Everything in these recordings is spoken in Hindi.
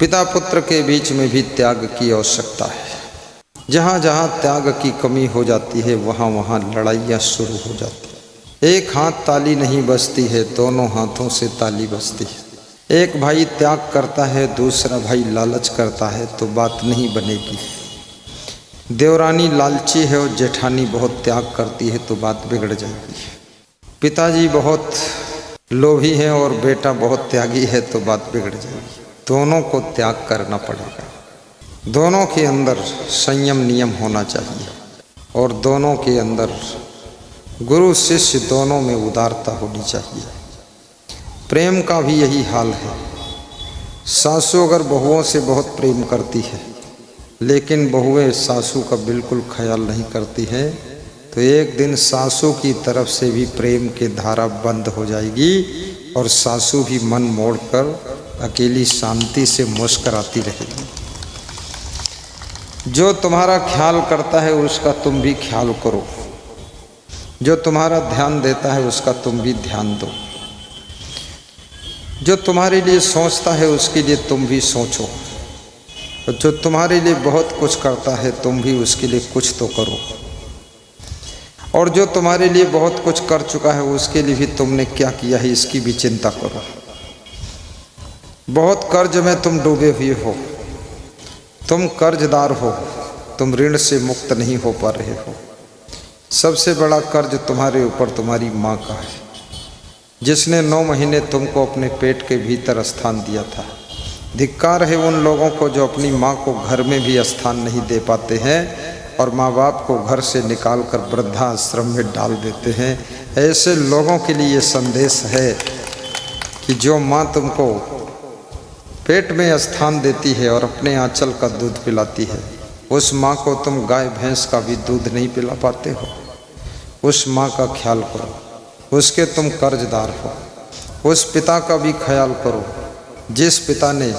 पिता पुत्र के बीच में भी त्याग की आवश्यकता है। जहाँ जहाँ त्याग की कमी हो जाती है वहाँ वहाँ लड़ाइयाँ शुरू हो जाती हैं। एक हाथ ताली नहीं बजती है, दोनों हाथों से ताली बजती है। एक भाई त्याग करता है, दूसरा भाई लालच करता है तो बात नहीं बनेगी। देवरानी लालची है और जेठानी बहुत त्याग करती है तो बात बिगड़ जाएगी। पिताजी बहुत लोभी हैं और बेटा बहुत त्यागी है तो बात बिगड़ जाएगी। दोनों को त्याग करना पड़ेगा। दोनों के अंदर संयम नियम होना चाहिए और दोनों के अंदर गुरु शिष्य दोनों में उदारता होनी चाहिए। प्रेम का भी यही हाल है। सासू अगर बहुओं से बहुत प्रेम करती है लेकिन बहुएं सासू का बिल्कुल ख्याल नहीं करती हैं तो एक दिन सासू की तरफ से भी प्रेम की धारा बंद हो जाएगी और सासू भी मन मोड़कर अकेली शांति से मुस्कराती रहेगी। जो तुम्हारा ख्याल करता है उसका तुम भी ख्याल करो, जो तुम्हारा ध्यान देता है उसका तुम भी ध्यान दो, जो तुम्हारे लिए सोचता है उसके लिए तुम भी सोचो, जो तुम्हारे लिए बहुत कुछ करता है तुम भी उसके लिए कुछ तो करो, और जो तुम्हारे लिए बहुत कुछ कर चुका है उसके लिए भी तुमने क्या किया है इसकी भी चिंता करो। बहुत कर्ज में तुम डूबे हुए हो, तुम कर्जदार हो, तुम ऋण से मुक्त नहीं हो पा रहे हो। सबसे बड़ा कर्ज तुम्हारे ऊपर तुम्हारी माँ का है, जिसने 9 महीने तुमको अपने पेट के भीतर स्थान दिया था। धिक्कार है उन लोगों को जो अपनी माँ को घर में भी स्थान नहीं दे पाते हैं और माँ बाप को घर से निकाल कर वृद्धाश्रम में डाल देते हैं। ऐसे लोगों के लिए ये संदेश है कि जो माँ तुमको पेट में स्थान देती है और अपने आंचल का दूध पिलाती है, उस माँ को तुम गाय भैंस का भी दूध नहीं पिला पाते हो। उस माँ का ख्याल करो, उसके तुम कर्जदार हो। उस पिता का भी ख्याल करो जिस पिता ने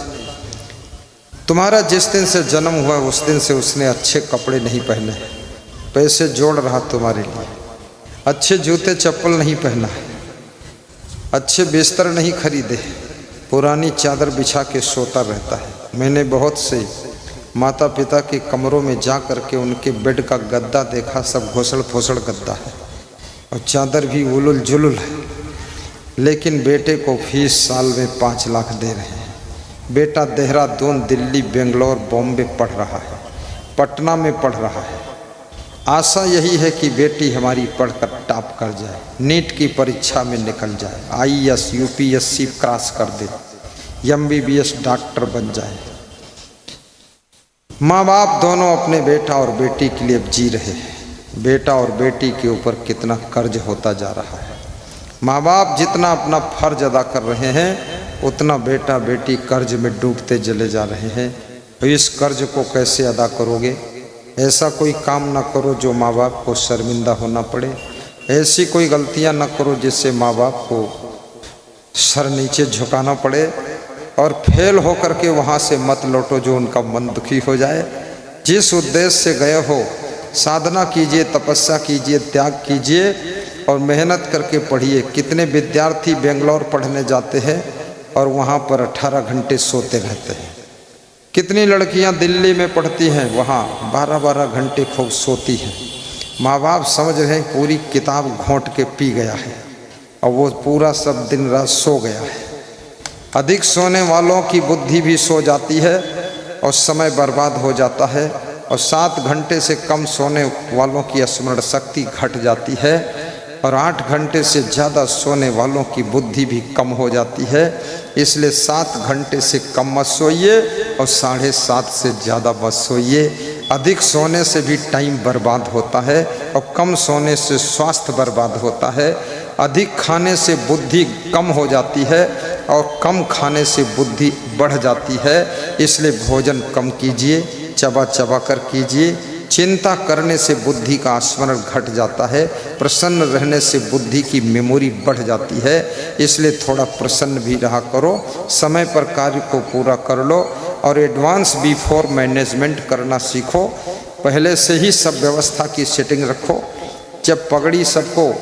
तुम्हारा जिस दिन से जन्म हुआ उस दिन से उसने अच्छे कपड़े नहीं पहने, पैसे जोड़ रहा तुम्हारे लिए, अच्छे जूते चप्पल नहीं पहना है, अच्छे बिस्तर नहीं खरीदे, पुरानी चादर बिछा के सोता रहता है। मैंने बहुत से माता पिता के कमरों में जा कर के उनके बेड का गद्दा देखा, सब घोसड़ फोसड़ गद्दा है और चादर भी उलुल जुलुल है, लेकिन बेटे को फीस साल में 5 लाख दे रहे हैं। बेटा देहरादून, दिल्ली, बेंगलोर, बॉम्बे पढ़ रहा है, पटना में पढ़ रहा है। आशा यही है कि बेटी हमारी पढ़कर टॉप कर जाए, नीट की परीक्षा में निकल जाए, IAS UPSC क्रॉस कर दे, MBBS डॉक्टर बन जाए। माँ बाप दोनों अपने बेटा और बेटी के लिए जी रहे हैं। बेटा और बेटी के ऊपर कितना कर्ज होता जा रहा है। माँ बाप जितना अपना फर्ज अदा कर रहे हैं उतना बेटा बेटी कर्ज में डूबते चले जा रहे हैं। तो इस कर्ज को कैसे अदा करोगे? ऐसा कोई काम ना करो जो माँ बाप को शर्मिंदा होना पड़े। ऐसी कोई गलतियाँ ना करो जिससे माँ बाप को सर नीचे झुकाना पड़े, और फेल हो करके वहाँ से मत लौटो जो उनका मन दुखी हो जाए। जिस उद्देश्य से गए हो साधना कीजिए, तपस्या कीजिए, त्याग कीजिए और मेहनत करके पढ़िए। कितने विद्यार्थी बेंगलोर पढ़ने जाते हैं और वहाँ पर 18 घंटे सोते रहते हैं। कितनी लड़कियाँ दिल्ली में पढ़ती हैं, वहाँ 12-12 घंटे खूब सोती हैं। माँ बाप समझ रहे हैं पूरी किताब घोंट के पी गया है और वो पूरा सब दिन रात सो गया है। अधिक सोने वालों की बुद्धि भी सो जाती है और समय बर्बाद हो जाता है, और 7 घंटे से कम सोने वालों की स्मरण शक्ति घट जाती है, और 8 घंटे से ज़्यादा सोने वालों की बुद्धि भी कम हो जाती है। इसलिए 7 घंटे से कम मत सोइए और 7.5 से ज़्यादा मत सोइए। अधिक सोने से भी टाइम बर्बाद होता है और कम सोने से स्वास्थ्य बर्बाद होता है। अधिक खाने से बुद्धि कम हो जाती है और कम खाने से बुद्धि बढ़ जाती है। इसलिए भोजन कम कीजिए, चबा चबा कर कीजिए। चिंता करने से बुद्धि का स्मरण घट जाता है, प्रसन्न रहने से बुद्धि की मेमोरी बढ़ जाती है। इसलिए थोड़ा प्रसन्न भी रहा करो, समय पर कार्य को पूरा कर लो और एडवांस बिफोर मैनेजमेंट करना सीखो। पहले से ही सब व्यवस्था की सेटिंग रखो। जब पगड़ी सबको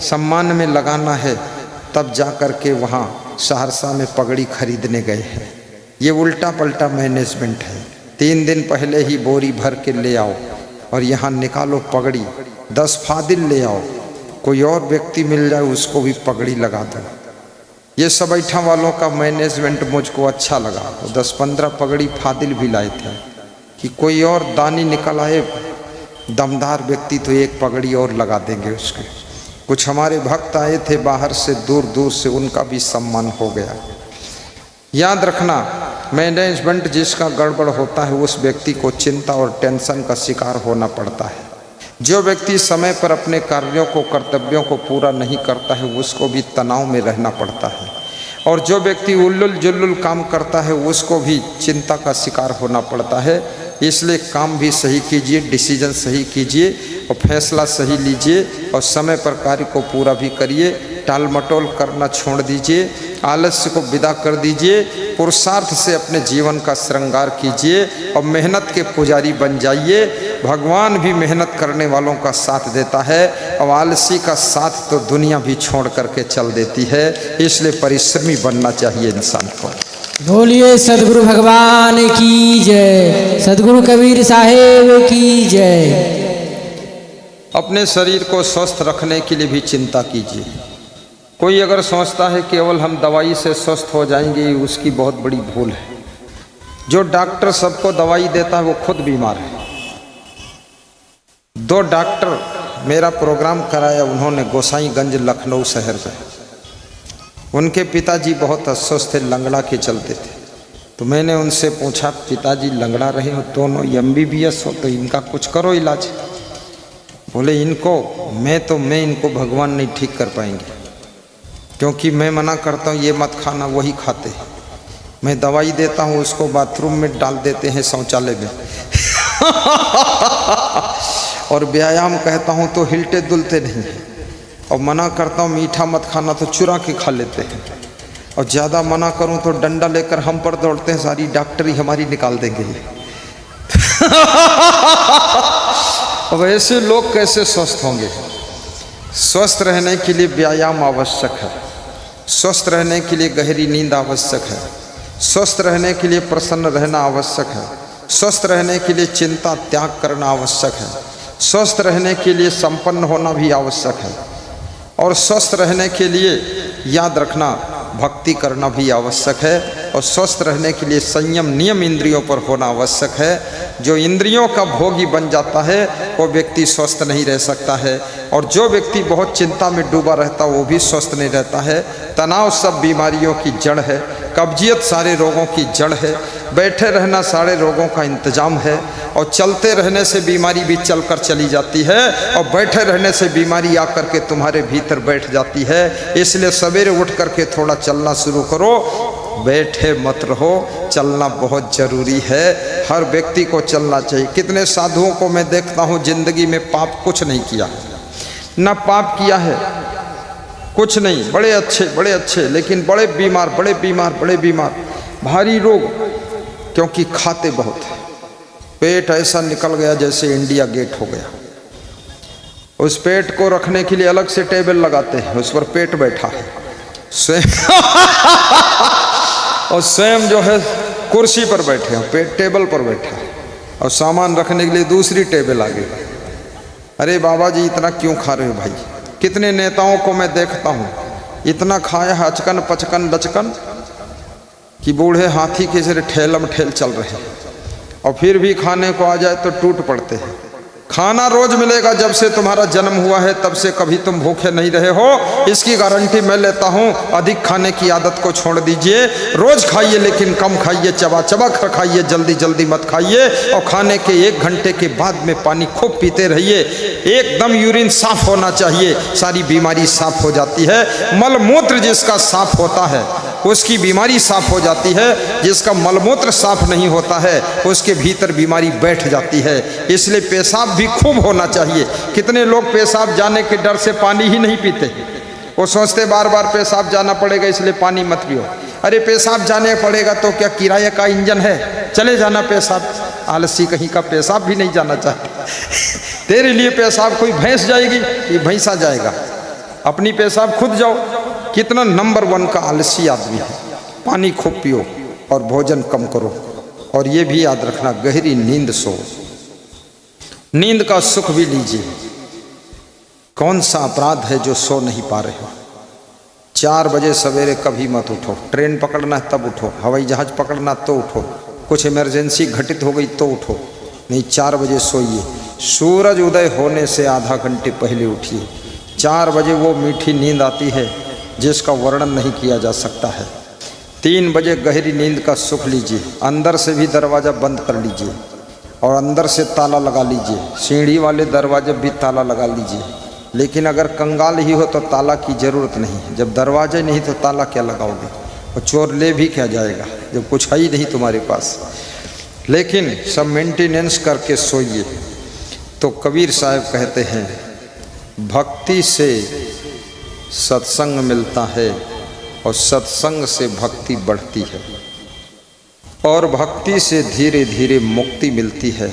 सम्मान में लगाना है तब जा कर के वहाँ सहरसा में पगड़ी खरीदने गए हैं। ये उल्टा पल्टा मैनेजमेंट है। 3 दिन पहले ही बोरी भर के ले आओ और यहाँ निकालो पगड़ी, 10 फादिल ले आओ, कोई और व्यक्ति मिल जाए उसको भी पगड़ी लगा दो। ये सब ऐठा वालों का मैनेजमेंट मुझको अच्छा लगा। 10-15 पगड़ी फादिल भी लाए थे कि कोई और दानी निकल आए दमदार व्यक्ति तो एक पगड़ी और लगा देंगे उसके। कुछ हमारे भक्त आए थे बाहर से, दूर दूर से, उनका भी सम्मान हो गया। याद रखना, मैनेजमेंट जिसका गड़बड़ होता है उस व्यक्ति को चिंता और टेंशन का शिकार होना पड़ता है। जो व्यक्ति समय पर अपने कार्यों को, कर्तव्यों को पूरा नहीं करता है उसको भी तनाव में रहना पड़ता है। और जो व्यक्ति उल्लुल जुल्लुल काम करता है उसको भी चिंता का शिकार होना पड़ता है। इसलिए काम भी सही कीजिए, डिसीजन सही कीजिए और फैसला सही लीजिए और समय पर कार्य को पूरा भी करिए। टाल मटोल करना छोड़ दीजिए, आलस्य को विदा कर दीजिए, पुरुषार्थ से अपने जीवन का श्रृंगार कीजिए और मेहनत के पुजारी बन जाइए। भगवान भी मेहनत करने वालों का साथ देता है और आलसी का साथ तो दुनिया भी छोड़ करके चल देती है। इसलिए परिश्रमी बनना चाहिए इंसान को। बोलिए सदगुरु भगवान की जय, सदगुरु कबीर साहेब की जय। अपने शरीर को स्वस्थ रखने के लिए भी चिंता कीजिए। कोई अगर सोचता है केवल हम दवाई से स्वस्थ हो जाएंगे, उसकी बहुत बड़ी भूल है। जो डॉक्टर सबको दवाई देता है वो खुद बीमार है। 2 डॉक्टर मेरा प्रोग्राम कराया, उन्होंने गोसाईगंज लखनऊ शहर से। उनके पिताजी बहुत अस्वस्थ थे, लंगड़ा के चलते थे। तो मैंने उनसे पूछा, पिताजी लंगड़ा रहे हो, दोनों MBBS हो, तो इनका कुछ करो इलाज। बोले इनको मैं इनको भगवान नहीं ठीक कर पाएंगे, क्योंकि मैं मना करता हूँ ये मत खाना, वही खाते हैं। मैं दवाई देता हूँ उसको बाथरूम में डाल देते हैं, शौचालय में और व्यायाम कहता हूँ तो हिलते दुलते नहीं। और मना करता हूँ मीठा मत खाना तो चुरा के खा लेते हैं। और ज़्यादा मना करूँ तो डंडा लेकर हम पर दौड़ते हैं, सारी डॉक्टरी हमारी निकाल देंगे। अब ऐसे लोग कैसे स्वस्थ होंगे? स्वस्थ रहने के लिए व्यायाम आवश्यक है, स्वस्थ रहने के लिए गहरी नींद आवश्यक है, स्वस्थ रहने के लिए प्रसन्न रहना आवश्यक है, स्वस्थ रहने के लिए चिंता त्याग करना आवश्यक है, स्वस्थ रहने के लिए संपन्न होना भी आवश्यक है, और स्वस्थ रहने के लिए याद रखना भक्ति करना भी आवश्यक है, और स्वस्थ रहने के लिए संयम नियम इंद्रियों पर होना आवश्यक है। जो इंद्रियों का भोगी बन जाता है वो व्यक्ति स्वस्थ नहीं रह सकता है, और जो व्यक्ति बहुत चिंता में डूबा रहता है वो भी स्वस्थ नहीं रहता है। तनाव सब बीमारियों की जड़ है, कब्जियत सारे रोगों की जड़ है, बैठे रहना सारे रोगों का इंतजाम है, और चलते रहने से बीमारी भी चलकर चली जाती है, और बैठे रहने से बीमारी आकर के तुम्हारे भीतर बैठ जाती है। इसलिए सवेरे उठ करके थोड़ा चलना शुरू करो, बैठे मत रहो, चलना बहुत जरूरी है। हर व्यक्ति को चलना चाहिए। कितने साधुओं को मैं देखता हूँ जिंदगी में पाप कुछ नहीं किया, ना पाप किया है, कुछ नहीं, बड़े अच्छे, लेकिन बड़े बीमार, भारी रोग, क्योंकि खाते बहुत है। पेट ऐसा निकल गया जैसे इंडिया गेट हो गया। उस पेट को रखने के लिए अलग से टेबल लगाते हैं, उस पर पेट बैठा है स्वयं और स्वयं जो है कुर्सी पर बैठे हैं, पेट टेबल पर बैठा है, और सामान रखने के लिए दूसरी टेबल आ गई। अरे बाबा जी इतना क्यों खा रहे हो भाई? कितने नेताओं को मैं देखता हूँ इतना खाया है, अचकन पचकन लचकन, कि बूढ़े हाथी के जैसे ठेलम ठेल चल रहे हैं, और फिर भी खाने को आ जाए तो टूट पड़ते हैं। खाना रोज मिलेगा, जब से तुम्हारा जन्म हुआ है तब से कभी तुम भूखे नहीं रहे हो, इसकी गारंटी मैं लेता हूँ। अधिक खाने की आदत को छोड़ दीजिए, रोज खाइए लेकिन कम खाइए, चबा चबा कर खाइए, जल्दी जल्दी मत खाइए, और खाने के 1 घंटे के बाद में पानी खूब पीते रहिए। एकदम यूरिन साफ होना चाहिए, सारी बीमारी साफ हो जाती है। मलमूत्र जिसका साफ होता है उसकी बीमारी साफ हो जाती है, जिसका मलमूत्र साफ नहीं होता है उसके भीतर बीमारी बैठ जाती है। इसलिए पेशाब भी खूब होना चाहिए। कितने लोग पेशाब जाने के डर से पानी ही नहीं पीते, वो सोचते बार बार पेशाब जाना पड़ेगा इसलिए पानी मत पियो। अरे पेशाब जाने पड़ेगा तो क्या किराए का इंजन है, चले जाना पेशाब। आलसी कहीं का पेशाब भी नहीं जाना चाहता। तेरे लिए पेशाब कोई भैंस जाएगी, ये भैंसा जाएगा, अपनी पेशाब खुद जाओ। कितना नंबर 1 का आलसी आदमी है। पानी खूब पियो और भोजन कम करो। और ये भी याद रखना, गहरी नींद सो, नींद का सुख भी लीजिए। कौन सा अपराध है जो सो नहीं पा रहे हो? 4 बजे सवेरे कभी मत उठो। ट्रेन पकड़ना है तब उठो, हवाई जहाज पकड़ना तो उठो, कुछ इमरजेंसी घटित हो गई तो उठो, नहीं 4 बजे सोइए। सूरज उदय होने से आधा घंटे पहले उठिए। 4 बजे वो मीठी नींद आती है जिसका वर्णन नहीं किया जा सकता है। 3 बजे गहरी नींद का सुख लीजिए। अंदर से भी दरवाज़ा बंद कर लीजिए और अंदर से ताला लगा लीजिए। सीढ़ी वाले दरवाजे भी ताला लगा लीजिए। लेकिन अगर कंगाल ही हो तो ताला की ज़रूरत नहीं। जब दरवाजे नहीं तो ताला क्या लगाओगे? और चोर ले भी क्या जाएगा जब कुछ है ही नहीं तुम्हारे पास? लेकिन सब मेंटेनेंस करके सोइए। तो कबीर साहब कहते हैं, भक्ति से सत्संग मिलता है और सत्संग से भक्ति बढ़ती है और भक्ति से धीरे धीरे मुक्ति मिलती है।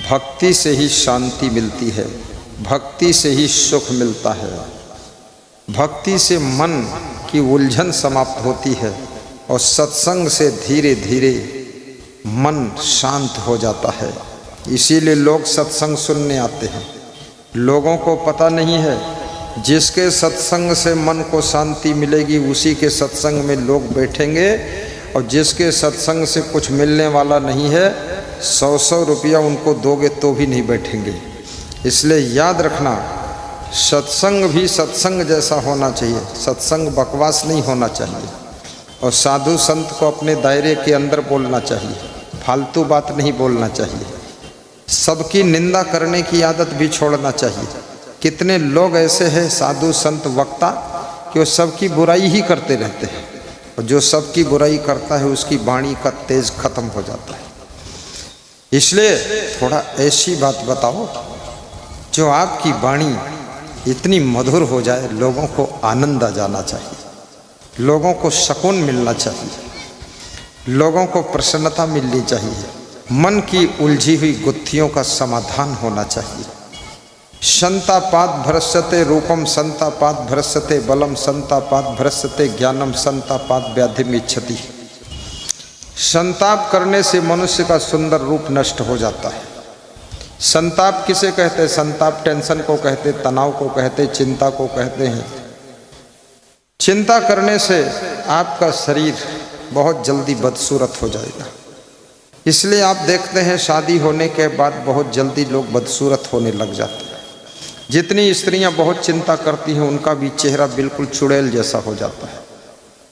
भक्ति से ही शांति मिलती है, भक्ति से ही सुख मिलता है। भक्ति से मन की उलझन समाप्त होती है और सत्संग से धीरे धीरे मन शांत हो जाता है। इसीलिए लोग सत्संग सुनने आते हैं। लोगों को पता नहीं है जिसके सत्संग से मन को शांति मिलेगी उसी के सत्संग में लोग बैठेंगे, और जिसके सत्संग से कुछ मिलने वाला नहीं है 100-100 रुपया उनको दोगे तो भी नहीं बैठेंगे। इसलिए याद रखना, सत्संग भी सत्संग जैसा होना चाहिए। सत्संग बकवास नहीं होना चाहिए और साधु संत को अपने दायरे के अंदर बोलना चाहिए, फालतू बात नहीं बोलना चाहिए। सबकी निंदा करने की आदत भी छोड़ना चाहिए। कितने लोग ऐसे हैं साधु संत वक्ता कि वो सबकी बुराई ही करते रहते हैं, और जो सबकी बुराई करता है उसकी वाणी का तेज खत्म हो जाता है। इसलिए थोड़ा ऐसी बात बताओ जो आपकी वाणी इतनी मधुर हो जाए, लोगों को आनंद आ जाना चाहिए, लोगों को सुकून मिलना चाहिए, लोगों को प्रसन्नता मिलनी चाहिए, मन की उलझी हुई गुत्थियों का समाधान होना चाहिए। संतापात भ्रस्यते रूपम संतापात भ्रस्यते बलम संतापात भ्रस्यते ज्ञानम संतापात व्याधिम इच्छति। संताप करने से मनुष्य का सुंदर रूप नष्ट हो जाता है। संताप किसे कहते हैं? संताप टेंशन को कहते, तनाव को कहते, चिंता को कहते हैं। चिंता करने से आपका शरीर बहुत जल्दी बदसूरत हो जाएगा। इसलिए आप देखते हैं शादी होने के बाद बहुत जल्दी लोग बदसूरत होने लग जाते हैं। जितनी स्त्रियां बहुत चिंता करती हैं उनका भी चेहरा बिल्कुल चुड़ैल जैसा हो जाता है,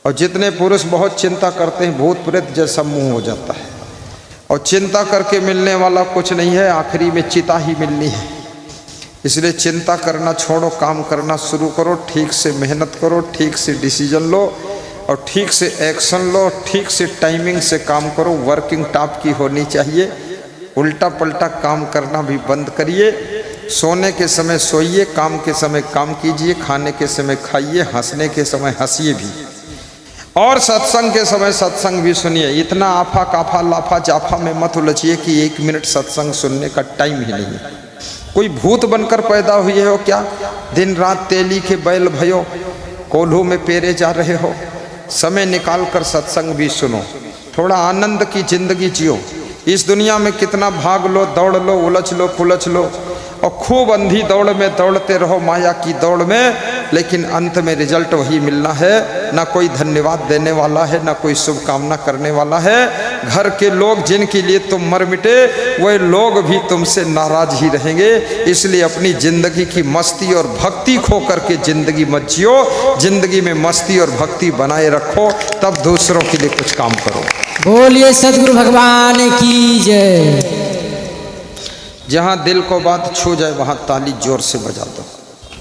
और जितने पुरुष बहुत चिंता करते हैं भूत प्रेत जैसा मुंह हो जाता है। और चिंता करके मिलने वाला कुछ नहीं है, आखिरी में चिता ही मिलनी है। इसलिए चिंता करना छोड़ो, काम करना शुरू करो, ठीक से मेहनत करो, ठीक से डिसीजन लो और ठीक से एक्शन लो, ठीक से टाइमिंग से काम करो। वर्किंग टॉप की होनी चाहिए। उल्टा पलटा काम करना भी बंद करिए। सोने के समय सोइए, काम के समय काम कीजिए, खाने के समय खाइए, हंसने के समय हंसिए भी, और सत्संग के समय सत्संग भी सुनिए। इतना आफा काफा लाफा जाफा में मत उलझिए कि 1 मिनट सत्संग सुनने का टाइम ही नहीं है। कोई भूत बनकर पैदा हुए हो क्या? दिन रात तेली के बैल भयो, कोल्हू में पेरे जा रहे हो? समय निकाल कर सत्संग भी सुनो, थोड़ा आनंद की जिंदगी जियो। इस दुनिया में कितना भाग लो, दौड़ लो, उलझ लो, पुलझ लो और खूब अंधी दौड़ में दौड़ते रहो, माया की दौड़ में, लेकिन अंत में रिजल्ट वही मिलना है। ना कोई धन्यवाद देने वाला है, ना कोई शुभकामना करने वाला है। घर के लोग जिनके लिए तुम मर मिटे वह लोग भी तुमसे नाराज ही रहेंगे। इसलिए अपनी जिंदगी की मस्ती और भक्ति खो करके जिंदगी मत जियो। जिंदगी में मस्ती और भक्ति बनाए रखो, तब दूसरों के लिए कुछ काम करो। बोलिए सद्गुरु भगवान की जय। जहाँ दिल को बात छू जाए वहाँ ताली जोर से बजा दो।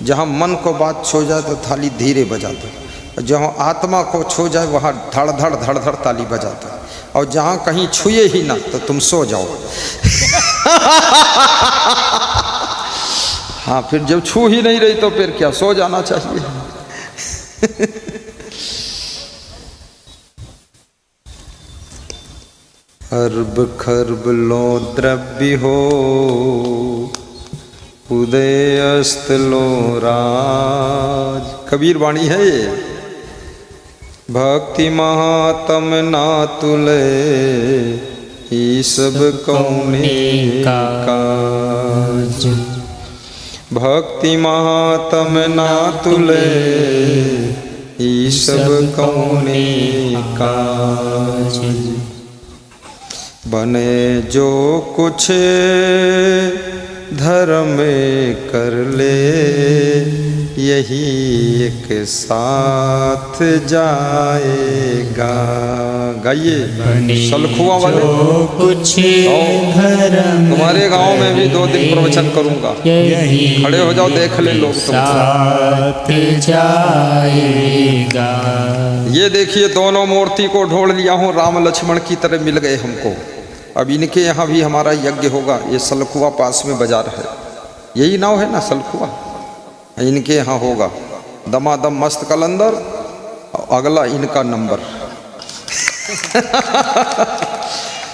जहाँ मन को बात छू जाए तो थाली धीरे बजा दो। जहाँ आत्मा को छू जाए वहाँ धड़ धड़ धड़ धड़ ताली बजा दो। और जहाँ कहीं छुए ही ना तो तुम सो जाओ। हाँ, फिर जब छू ही नहीं रही तो फिर क्या, सो जाना चाहिए। अरब खरब लो द्रव्य हो, उदय अस्त लो राज। कबीर वाणी है ये। भक्ति महात्म ना तुले, ई सब कौने काज। भक्ति महात्म ना तुले, ई सब कौने काज। बने जो कुछ धर्म कर ले, यही एक साथ जाएगा। गाइए सलखुआ वाले। कुछ धर्म तुम्हारे गांव में भी 2 दिन प्रवचन करूंगा, खड़े हो जाओ, देख ले लोग साथ जाएगा। ये देखिए दोनों मूर्ति को ढोल लिया हूँ, राम लक्ष्मण की तरह मिल गए हमको। अब इनके यहाँ भी हमारा यज्ञ होगा। ये सलखुआ पास में बाजार है, यही नाव है ना सलखुआ, इनके यहाँ होगा। दमादम मस्त कलंदर, अगला इनका नंबर।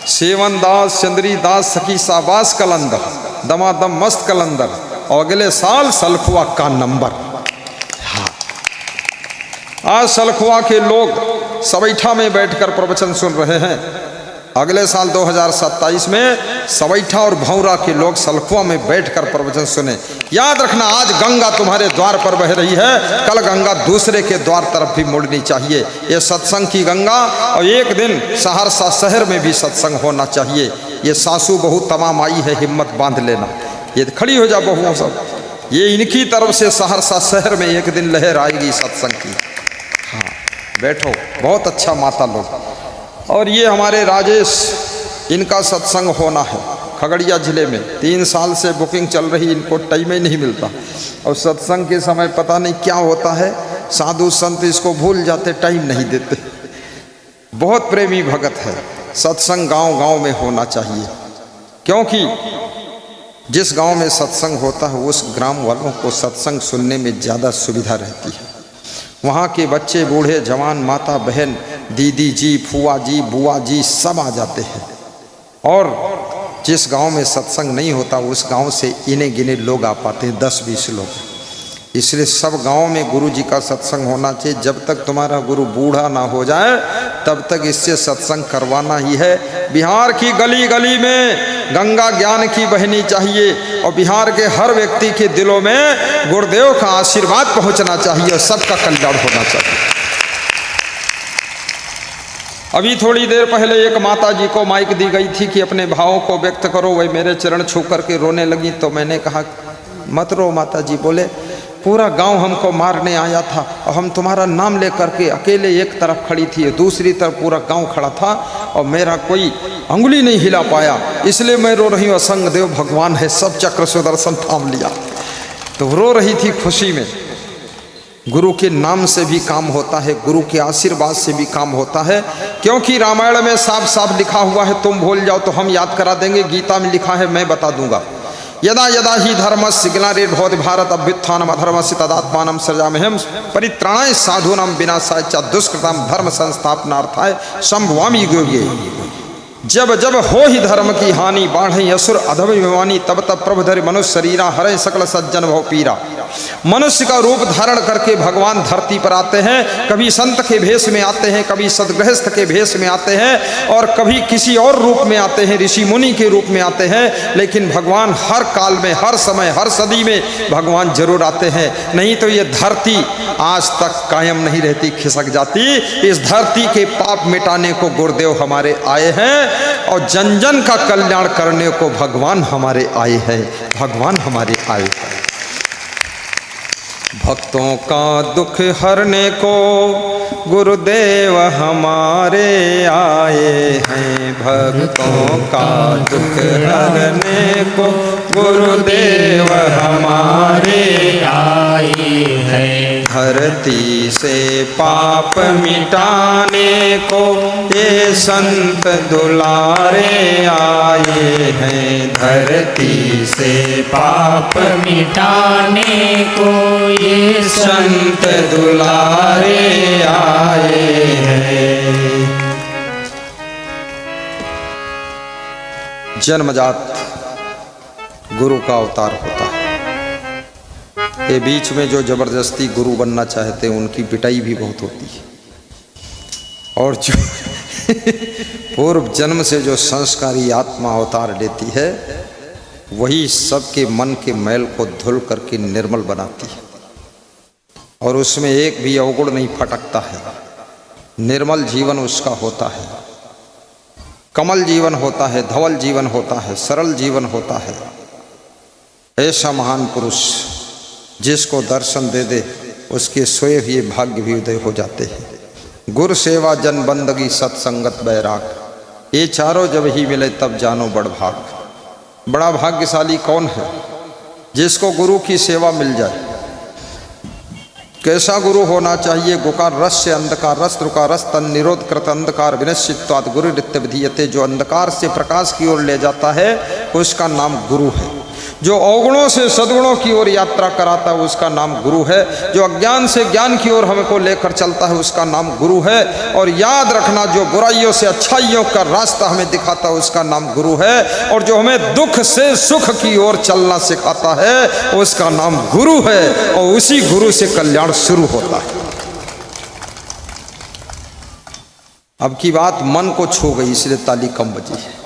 सेवन दास, चंद्री दास, सखी साबास कलंदर, दमादम मस्त कलंदर, और अगले साल सलखुआ का नंबर। हाँ। आज सलखुआ के लोग सवैठा में बैठकर प्रवचन सुन रहे हैं। अगले साल 2027 में सवैठा और भौरा के लोग सलखुआ में बैठकर प्रवचन सुने। याद रखना, आज गंगा तुम्हारे द्वार पर बह रही है, कल गंगा दूसरे के द्वार तरफ भी मुड़नी चाहिए। ये सत्संग की गंगा, और एक दिन सहरसा शहर में भी सत्संग होना चाहिए। ये सासू बहू तमाम आई है, हिम्मत बांध लेना। ये खड़ी हो जा बहुओं सब, ये इनकी तरफ से सहरसा शहर में एक दिन लहर आएगी सत्संग की। हाँ बैठो, बहुत अच्छा माता लोग। और ये हमारे राजेश, इनका सत्संग होना है खगड़िया जिले में। 3 साल से बुकिंग चल रही, इनको टाइम ही नहीं मिलता। और सत्संग के समय पता नहीं क्या होता है, साधु संत इसको भूल जाते, टाइम नहीं देते। बहुत प्रेमी भगत है। सत्संग गांव गांव में होना चाहिए, क्योंकि जिस गांव में सत्संग होता है उस ग्राम वालों को सत्संग सुनने में ज़्यादा सुविधा रहती है। वहाँ के बच्चे, बूढ़े, जवान, माता, बहन, दीदी जी, फुआ जी, बुआ जी सब आ जाते हैं। और जिस गांव में सत्संग नहीं होता उस गांव से इने गिने लोग आ पाते हैं, 10-20 लोग। इसलिए सब गांव में गुरु जी का सत्संग होना चाहिए। जब तक तुम्हारा गुरु बूढ़ा ना हो जाए तब तक इससे सत्संग करवाना ही है। बिहार की गली गली में गंगा ज्ञान की बहनी चाहिए, और बिहार के हर व्यक्ति के दिलों में गुरुदेव का आशीर्वाद पहुंचना चाहिए, और सबका कल्याण होना चाहिए। अभी थोड़ी देर पहले एक माता जी को माइक दी गई थी कि अपने भावों को व्यक्त करो। वही मेरे चरण छू करके रोने लगी, तो मैंने कहा मत रो माता जी। बोले पूरा गांव हमको मारने आया था, और हम तुम्हारा नाम लेकर के अकेले एक तरफ खड़ी थी, दूसरी तरफ पूरा गांव खड़ा था, और मेरा कोई अंगुली नहीं हिला पाया, इसलिए मैं रो रही हूँ। असंग देव भगवान है, सब चक्र सुदर्शन थाम लिया। तो रो रही थी खुशी में। गुरु के नाम से भी काम होता है, गुरु के आशीर्वाद से भी काम होता है। क्योंकि रामायण में साफ साफ लिखा हुआ है, तुम भूल जाओ तो हम याद करा देंगे। गीता में लिखा है, मैं बता दूंगा। यदा यदा ही धर्मस्य ग्लानिर्भवति भारत अभ्युत्थानम् अधर्मस्य तदात्मानं सृजाम्यहम् परित्राणाय साधूनां विनाशाय च दुष्कृतां धर्म संस्थापनार्थाय संभवामि युगे। जब जब हो ही धर्म की हानि, बाढ़े असुर अधम विमानी, तब तब प्रभु धरि मनुष्य शरीरा, हरे सकल सज्जन भव पीरा। मनुष्य का रूप धारण करके भगवान धरती पर आते हैं। कभी संत के भेष में आते हैं, कभी सदगृहस्थ के भेष में आते हैं, और कभी किसी और रूप में आते हैं, ऋषि मुनि के रूप में आते हैं। लेकिन भगवान हर काल में, हर समय, हर सदी में भगवान जरूर आते हैं। नहीं तो ये धरती आज तक कायम नहीं रहती, खिसक जाती। इस धरती के पाप मिटाने को गुरुदेव हमारे आए हैं, और जन जन का कल्याण करने को भगवान हमारे आए हैं, भगवान हमारे आए हैं। भक्तों का दुख हरने को गुरुदेव हमारे आए हैं। भक्तों का दुख हरने को गुरुदेव हमारे आए हैं। धरती से पाप मिटाने को ये संत दुलारे आए हैं। धरती से पाप मिटाने को ये संत दुलारे आए हैं। जन्मजात गुरु का अवतार होता है। ये बीच में जो जबरदस्ती गुरु बनना चाहते हैं उनकी पिटाई भी बहुत होती है। और जो पूर्व जन्म से जो संस्कारी आत्मा अवतार लेती है वही सबके मन के मैल को धुल करके निर्मल बनाती है और उसमें एक भी अवगुण नहीं फटकता है। निर्मल जीवन उसका होता है, कमल जीवन होता है, धवल जीवन होता है, सरल जीवन होता है। ऐसा महान पुरुष जिसको दर्शन दे दे उसके सोए हुए भाग्य भी उदय हो जाते हैं। गुर सेवा, जन बंदगी, सत्संगत, बैराग, ये चारों जब ही मिले तब जानो बड़ भाग। बड़ा भाग्यशाली कौन है? जिसको गुरु की सेवा मिल जाए। कैसा गुरु होना चाहिए? गुकार रस से अंधकार, रस रुका रस तन निरोध कृत अंधकार विनश्चित्वात् गुरु नित्य विधीयते। जो अंधकार से प्रकाश की ओर ले जाता है उसका नाम गुरु है। जो अवगुणों से सद्गुणों की ओर यात्रा कराता है उसका नाम गुरु है। जो अज्ञान से ज्ञान की ओर हमको लेकर चलता है उसका नाम गुरु है। और याद रखना, जो बुराइयों से अच्छाइयों का रास्ता हमें दिखाता है उसका नाम गुरु है। और जो हमें दुख से सुख की ओर चलना सिखाता है उसका नाम गुरु है। और उसी गुरु से कल्याण शुरू होता है। अब की बात मन को छू गई इसलिए ताली कम बजी है।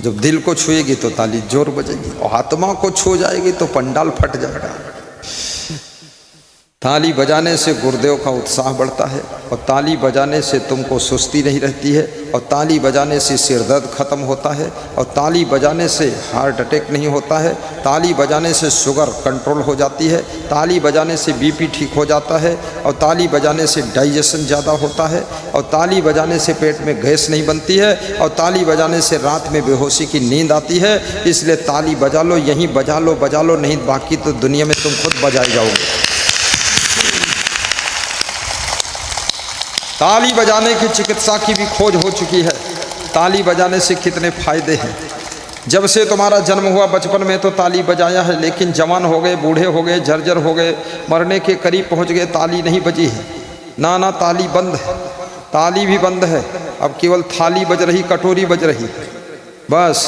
जब दिल को छुएगी तो ताली जोर बजेगी और आत्मा को छू जाएगी तो पंडाल फट जाएगा। ताली बजाने से गुरुदेव का उत्साह बढ़ता है और ताली बजाने से तुमको सुस्ती नहीं रहती है और ताली बजाने से सिर दर्द खत्म होता है और ताली बजाने से हार्ट अटैक नहीं होता है। ताली बजाने से शुगर कंट्रोल हो जाती है। ताली बजाने से बीपी ठीक हो जाता है और ताली बजाने से डाइजेशन ज़्यादा होता है और ताली बजाने से पेट में गैस नहीं बनती है और ताली बजाने से रात में बेहोशी की नींद आती है। इसलिए ताली बजा लो, यहीं बजा लो, नहीं बाकी तो दुनिया में तुम खुद बजाए जाओगे। ताली बजाने की चिकित्सा की भी खोज हो चुकी है। ताली बजाने से कितने फायदे हैं। जब से तुम्हारा जन्म हुआ बचपन में तो ताली बजाया है, लेकिन जवान हो गए, बूढ़े हो गए, जर्जर हो गए, मरने के करीब पहुंच गए, ताली नहीं बजी है। ना ताली बंद है, ताली भी बंद है। अब केवल थाली बज रही, कटोरी बज रही, बस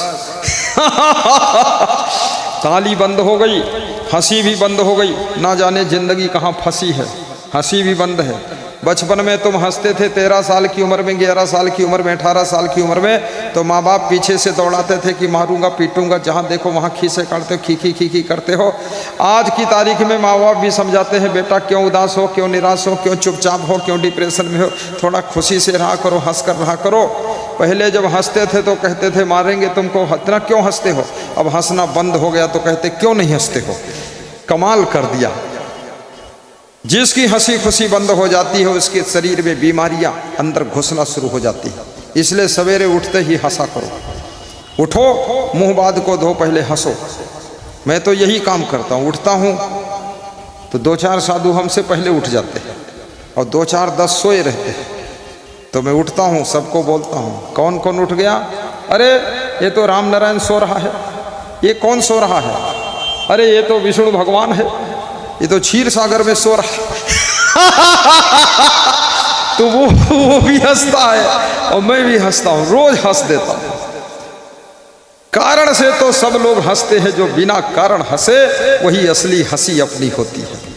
ताली बंद हो गई, हंसी भी बंद हो गई। ना जाने जिंदगी कहाँ फंसी है, हंसी भी बंद है। बचपन में तुम हंसते थे, 13 साल की उम्र में, 11 साल की उम्र में, 18 साल की उम्र में, तो माँ बाप पीछे से दौड़ाते थे कि मारूंगा पीटूंगा, जहाँ देखो वहाँ खीसे काटते हो, खी करते हो। आज की तारीख में माँ बाप भी समझाते हैं, बेटा क्यों उदास हो, क्यों निराश हो, क्यों चुपचाप हो, क्यों डिप्रेशन में हो, थोड़ा खुशी से रहा करो, हंस कर रहा करो। पहले जब हंसते थे तो कहते थे मारेंगे तुमको, इतना क्यों हंसते हो। अब हंसना बंद हो गया तो कहते क्यों नहीं हंसते हो। कमाल कर दिया। जिसकी हंसी खुशी बंद हो जाती है उसके शरीर में बीमारियां अंदर घुसना शुरू हो जाती है। इसलिए सवेरे उठते ही हंसा करो। उठो, मुंह बांध को धो, पहले हंसो। मैं तो यही काम करता हूँ। उठता हूँ तो 2-4 साधु हमसे पहले उठ जाते हैं और 2-4-10 सोए रहते हैं। तो मैं उठता हूँ, सबको बोलता हूँ कौन कौन उठ गया। अरे ये तो राम नारायण सो रहा है। ये कौन सो रहा है? अरे ये तो विष्णु भगवान है, ये तो क्षीर सागर में सो रहा तो वो भी हंसता है और मैं भी हंसता हूं, रोज हंस देता हूं। कारण से तो सब लोग हंसते हैं, जो बिना कारण हंसे वही असली हंसी अपनी होती है।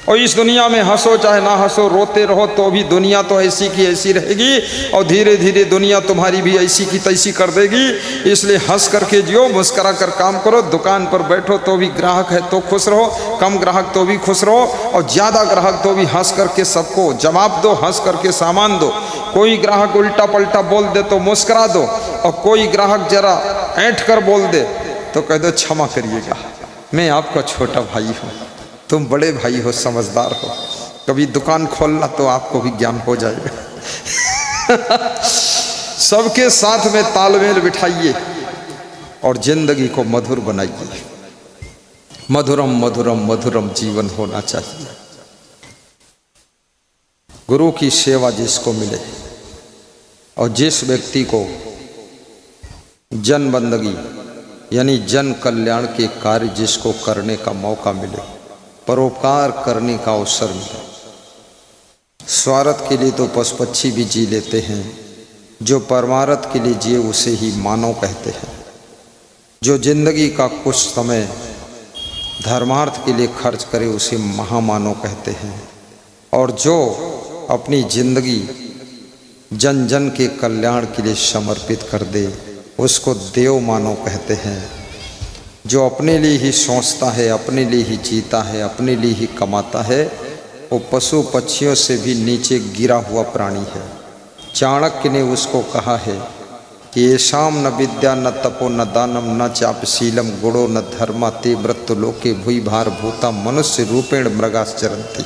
और इस दुनिया में हंसो चाहे ना हंसो, रोते रहो तो भी दुनिया तो ऐसी की ऐसी रहेगी और धीरे धीरे दुनिया तुम्हारी भी ऐसी की तैसी कर देगी। इसलिए हंस करके जियो, मुस्करा कर काम करो। दुकान पर बैठो तो भी ग्राहक है तो खुश रहो, कम ग्राहक तो भी खुश रहो और ज़्यादा ग्राहक तो भी हंस करके सबको जवाब दो, हंस करके सामान दो। कोई ग्राहक उल्टा पलटा बोल दे तो मुस्करा दो और कोई ग्राहक जरा ऐंठ कर बोल दे तो कह दो क्षमा करिएगा, मैं आपका छोटा भाई हूँ, तुम बड़े भाई हो, समझदार हो। कभी दुकान खोलना तो आपको भी ज्ञान हो जाएगा। सबके साथ में तालमेल बिठाइए और जिंदगी को मधुर बनाइए। मधुरम मधुरम मधुरम जीवन होना चाहिए। गुरु की सेवा जिसको मिले और जिस व्यक्ति को जन बंदगी यानी जन कल्याण के कार्य जिसको करने का मौका मिले, परोपकार करने का अवसर मिले। स्वार्थ के लिए तो पशु पक्षी भी जी लेते हैं, जो परमार्थ के लिए जिए उसे ही मानव कहते हैं। जो जिंदगी का कुछ समय धर्मार्थ के लिए खर्च करे उसे महामानव कहते हैं। और जो अपनी जिंदगी जन जन के कल्याण के लिए समर्पित कर दे, उसको देव मानव कहते हैं। जो अपने लिए ही सोचता है, अपने लिए ही जीता है, अपने लिए ही कमाता है, वो पशु पक्षियों से भी नीचे गिरा हुआ प्राणी है। चाणक्य ने उसको कहा है कि येषाम न विद्या न तपो न दानम न चापशीलम गुणो न धर्मा ते मृत्यु लोके भूई भार भूता मनुष्य रूपेण मृगाश्चरन्ति।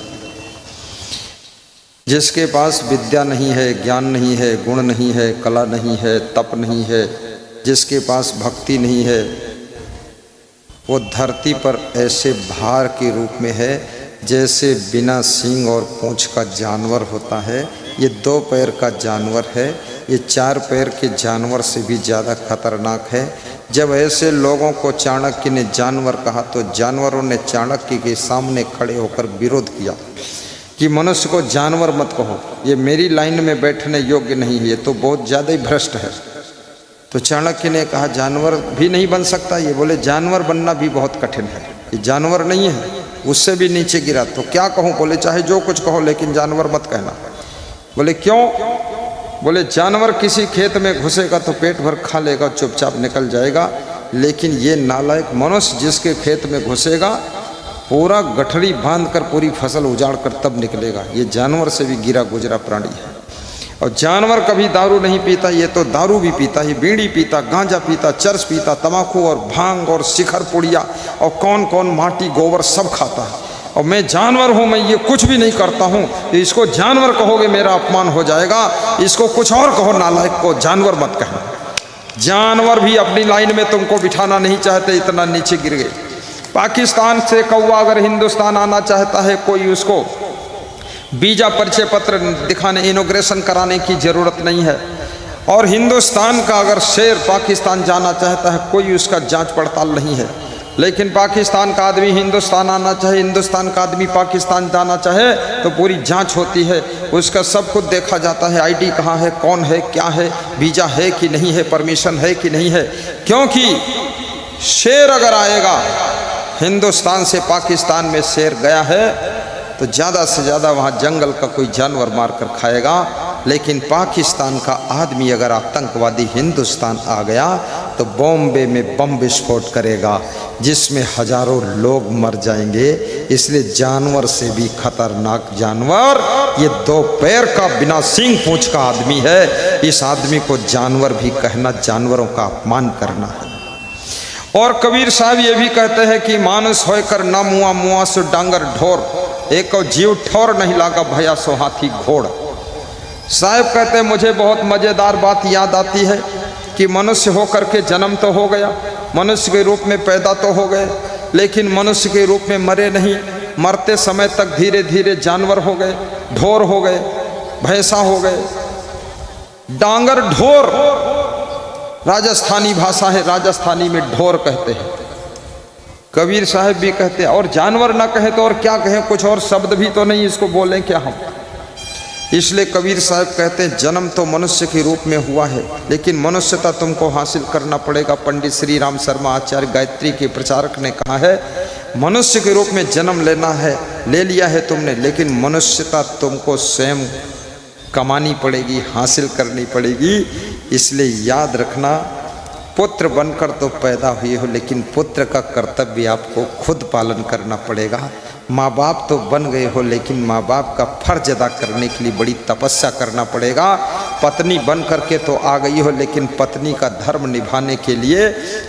जिसके पास विद्या नहीं है, ज्ञान नहीं है, गुण नहीं है, कला नहीं है, तप नहीं है, जिसके पास भक्ति नहीं है, वो धरती पर ऐसे भार के रूप में है जैसे बिना सींग और पूंछ का जानवर होता है। ये 2 पैर का जानवर है, ये 4 पैर के जानवर से भी ज़्यादा खतरनाक है। जब ऐसे लोगों को चाणक्य ने जानवर कहा तो जानवरों ने चाणक्य के सामने खड़े होकर विरोध किया कि मनुष्य को जानवर मत कहो, ये मेरी लाइन में बैठने योग्य नहीं है, ये तो बहुत ज़्यादा ही भ्रष्ट है। तो चाणक्य ने कहा जानवर भी नहीं बन सकता ये? बोले जानवर बनना भी बहुत कठिन है, ये जानवर नहीं है, उससे भी नीचे गिरा। तो क्या कहूँ? बोले चाहे जो कुछ कहो लेकिन जानवर मत कहना। बोले क्यों? बोले जानवर किसी खेत में घुसेगा तो पेट भर खा लेगा, चुपचाप निकल जाएगा, लेकिन ये नालायक मनुष्य जिसके खेत में घुसेगा पूरा गठरी बांध कर पूरी फसल उजाड़ कर तब निकलेगा। ये जानवर से भी गिरा गुजरा प्राणी है। और जानवर कभी दारू नहीं पीता, ये तो दारू भी पीता, ये बीड़ी पीता, गांजा पीता, चरस पीता, तम्बाकू और भांग और शिखर पुड़िया और कौन कौन माटी गोबर सब खाता है। और मैं जानवर हूँ, मैं ये कुछ भी नहीं करता हूँ, इसको जानवर कहोगे मेरा अपमान हो जाएगा, इसको कुछ और कहो, नालायक को जानवर मत कहना। जानवर भी अपनी लाइन में तुमको बिठाना नहीं चाहते, इतना नीचे गिर गए। पाकिस्तान से कौवा अगर हिंदुस्तान आना चाहता है, कोई उसको वीजा परिचय पत्र दिखाने, इनॉग्रेशन कराने की ज़रूरत नहीं है। और हिंदुस्तान का अगर शेर पाकिस्तान जाना चाहता है, कोई उसका जांच पड़ताल नहीं है। लेकिन पाकिस्तान का आदमी हिंदुस्तान आना चाहे, हिंदुस्तान का आदमी पाकिस्तान जाना चाहे तो पूरी जांच होती है, उसका सब कुछ देखा जाता है, आईडी कहाँ है, कौन है, क्या है, वीज़ा है कि नहीं है, परमिशन है कि नहीं है। क्योंकि शेर अगर आएगा हिंदुस्तान से पाकिस्तान में, शेर गया है तो ज़्यादा से ज़्यादा वहाँ जंगल का कोई जानवर मार कर खाएगा। लेकिन पाकिस्तान का आदमी अगर आतंकवादी हिंदुस्तान आ गया तो बॉम्बे में बम विस्फोट करेगा जिसमें हजारों लोग मर जाएंगे। इसलिए जानवर से भी खतरनाक जानवर ये 2 पैर का बिना सींग पूंछ का आदमी है। इस आदमी को जानवर भी कहना जानवरों का अपमान करना है। और कबीर साहब ये भी कहते हैं कि मानुष होकर ना मुआ मुआ सो डांगर ढोर, एक जीव ठौर नहीं लागा भया सो हाथी घोड़। साहब कहते हैं मुझे बहुत मज़ेदार बात याद आती है कि मनुष्य होकर के जन्म तो हो गया, मनुष्य के रूप में पैदा तो हो गए, लेकिन मनुष्य के रूप में मरे नहीं। मरते समय तक धीरे धीरे जानवर हो गए, ढोर हो गए, भैंसा हो गए। डांगर ढोर राजस्थानी भाषा है, राजस्थानी में ढोर कहते हैं। कबीर साहब भी कहते हैं, और जानवर ना कहे तो और क्या कहें, कुछ और शब्द भी तो नहीं, इसको बोलें क्या हम। इसलिए कबीर साहब कहते हैं जन्म तो मनुष्य के रूप में हुआ है, लेकिन मनुष्यता तुमको हासिल करना पड़ेगा। पंडित श्री राम शर्मा आचार्य गायत्री के प्रचारक ने कहा है मनुष्य के रूप में जन्म लेना है, ले लिया है तुमने, लेकिन मनुष्यता तुमको स्वयं कमानी पड़ेगी, हासिल करनी पड़ेगी। इसलिए याद रखना, पुत्र बनकर तो पैदा हुए हो, लेकिन पुत्र का कर्तव्य आपको खुद पालन करना पड़ेगा। माँ बाप तो बन गए हो, लेकिन माँ बाप का फर्ज अदा करने के लिए बड़ी तपस्या करना पड़ेगा। पत्नी बन करके तो आ गई हो, लेकिन पत्नी का धर्म निभाने के लिए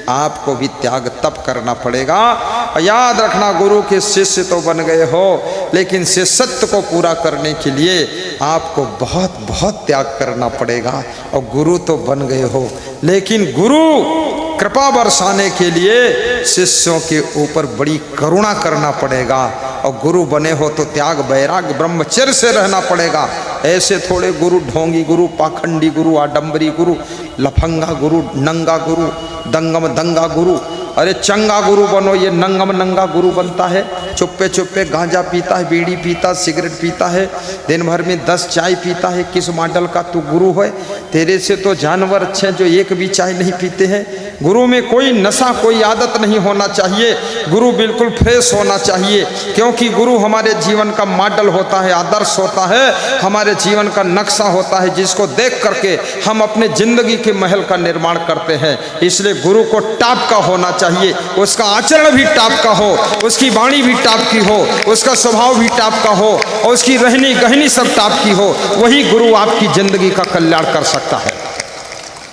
आपको भी त्याग तप करना पड़ेगा। याद रखना, गुरु के शिष्य तो बन गए हो, लेकिन शिष्यत्व को पूरा करने के लिए आपको बहुत बहुत त्याग करना पड़ेगा। और गुरु तो बन गए हो, लेकिन गुरु कृपा बरसाने के लिए शिष्यों के ऊपर बड़ी करुणा करना पड़ेगा। और गुरु बने हो तो त्याग वैराग्य ब्रह्मचर्य से रहना पड़ेगा। ऐसे थोड़े गुरु ढोंगी गुरु, पाखंडी गुरु, आडंबरी गुरु, लफंगा गुरु, नंगा गुरु, दंगम दंगा गुरु, अरे चंगा गुरु बनो, ये नंगम नंगा गुरु बनता है, चुप्पे चुप्पे गांजा पीता है, बीड़ी पीता, सिगरेट पीता है, दिन भर में 10 चाय पीता है, किस मॉडल का तू गुरु है? तेरे से तो जानवर अच्छे जो एक भी चाय नहीं पीते हैं। गुरु में कोई नशा कोई आदत नहीं होना चाहिए, गुरु बिल्कुल फ्रेश होना चाहिए, क्योंकि गुरु हमारे जीवन का मॉडल होता है, आदर्श होता है, हमारे जीवन का नक्शा होता है, जिसको देख करके हम अपने जिंदगी के महल का निर्माण करते हैं। इसलिए गुरु को टाप का होना चाहिए, उसका आचरण भी टाप का हो, उसकी वाणी भी टाप की हो, उसका स्वभाव भी टाप का हो, और उसकी रहनी गहनी सब टाप की हो। वही गुरु आपकी जिंदगी का कल्याण कर सकता है।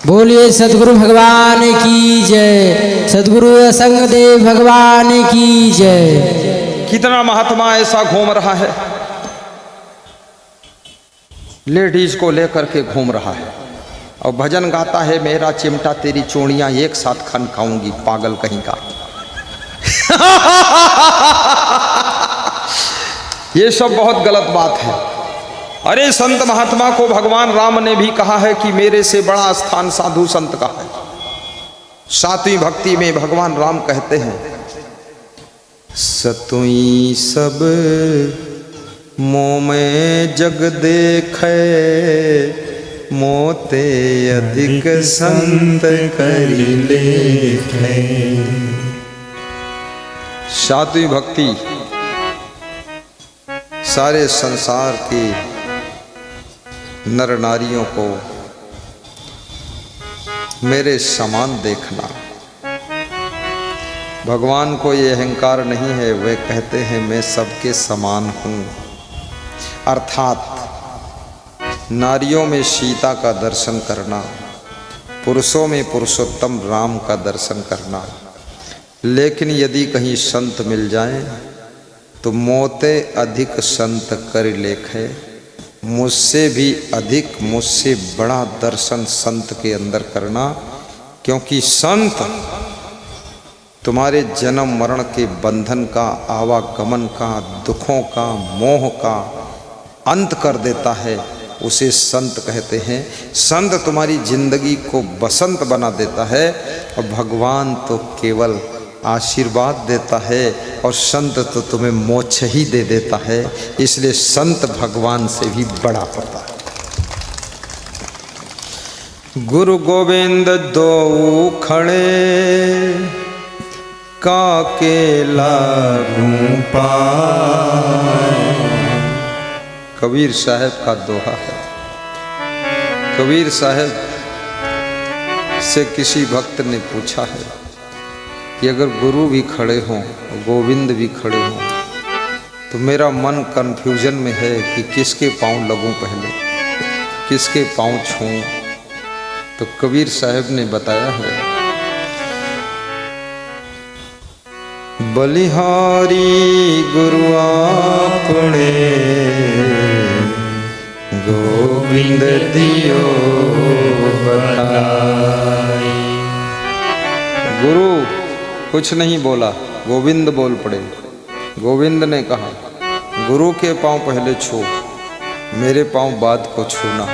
बोलिए सदगुरु भगवान की जय, सदगुरु असंगदेव भगवान की जय। कितना महात्मा ऐसा घूम रहा है, लेडीज को लेकर के घूम रहा है और भजन गाता है, मेरा चिमटा तेरी चूड़ियां एक साथ खन खाऊंगी, पागल कहीं का। ये सब बहुत गलत बात है। अरे संत महात्मा को भगवान राम ने भी कहा है कि मेरे से बड़ा स्थान साधु संत का है। 7वीं भक्ति में भगवान राम कहते हैं, सतुई सब मोह में जग देखे, मोते अधिक संत करी लेखे। 7वीं भक्ति सारे संसार के नर नारियों को मेरे समान देखना। भगवान को ये अहंकार नहीं है, वे कहते हैं मैं सबके समान हूँ। अर्थात नारियों में सीता का दर्शन करना, पुरुषों में पुरुषोत्तम राम का दर्शन करना। लेकिन यदि कहीं संत मिल जाए तो मोते अधिक संत कर लेखे, मुझसे भी अधिक, मुझसे बड़ा दर्शन संत के अंदर करना, क्योंकि संत तुम्हारे जन्म मरण के बंधन का, आवागमन का, दुखों का, मोह का अंत कर देता है, उसे संत कहते हैं। संत तुम्हारी जिंदगी को बसंत बना देता है, और भगवान तो केवल आशीर्वाद देता है, और संत तो तुम्हें मोक्ष ही दे देता है। इसलिए संत भगवान से भी बड़ा पता है। गुरु गोविंद दो खड़े, काके लागू पाए। कबीर साहब का दोहा है। कबीर साहब से किसी भक्त ने पूछा है कि अगर गुरु भी खड़े हों, गोविंद भी खड़े हों, तो मेरा मन कन्फ्यूजन में है कि किसके पांव लगूं पहले, किसके पांव छूं। तो कबीर साहब ने बताया है, बलिहारी गुरु आपने गोविंद दियो बताई। गुरु कुछ नहीं बोला, गोविंद बोल पड़े। गोविंद ने कहा, गुरु के पांव पहले छू, मेरे पांव बाद को छूना,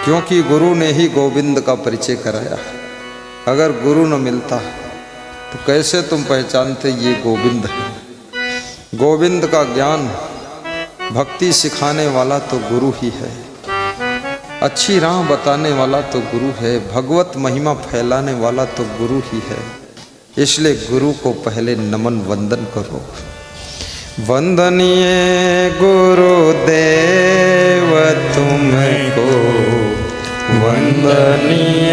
क्योंकि गुरु ने ही गोविंद का परिचय कराया। अगर गुरु न मिलता तो कैसे तुम पहचानते ये गोविंद है। गोविंद का ज्ञान, भक्ति सिखाने वाला तो गुरु ही है, अच्छी राह बताने वाला तो गुरु है, भगवत महिमा फैलाने वाला तो गुरु ही है। इसलिए गुरु को पहले नमन वंदन करो। वंदनीय गुरुदेव तुमको, वंदनीय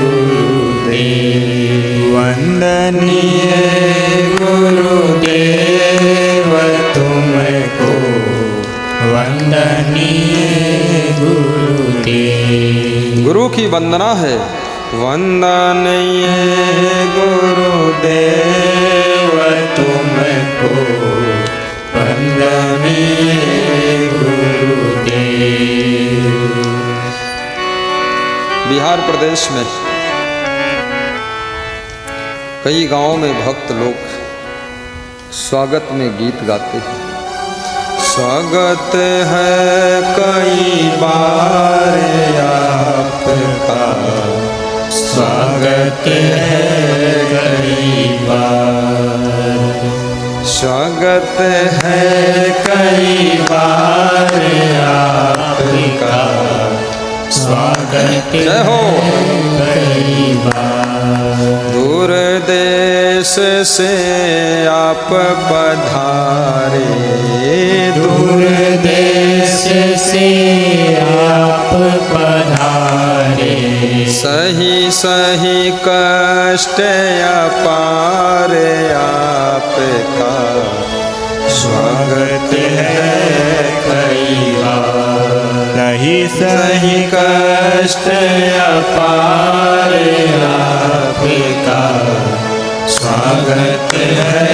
गुरुदेव, वंदनीय गुरुदेव तुमको, वंदनीय गुरुदेव। गुरु की वंदना है, वंदनीय गुरुदेव तुमको, वंदनीय गुरुदेव। बिहार प्रदेश में कई गांवों में भक्त लोग स्वागत में गीत गाते हैं। स्वागत है कई बार आपका, स्वागत है कई बार, स्वागत है कई बार आपका, स्वागत जय हो। कई बार। दूर देश से आप पधारे, दूर देश से आप पधारे, सही सही कष्ट अपार आपका, स्वागत है कई बार। सही सही कष्ट अपार आपका, स्वागत है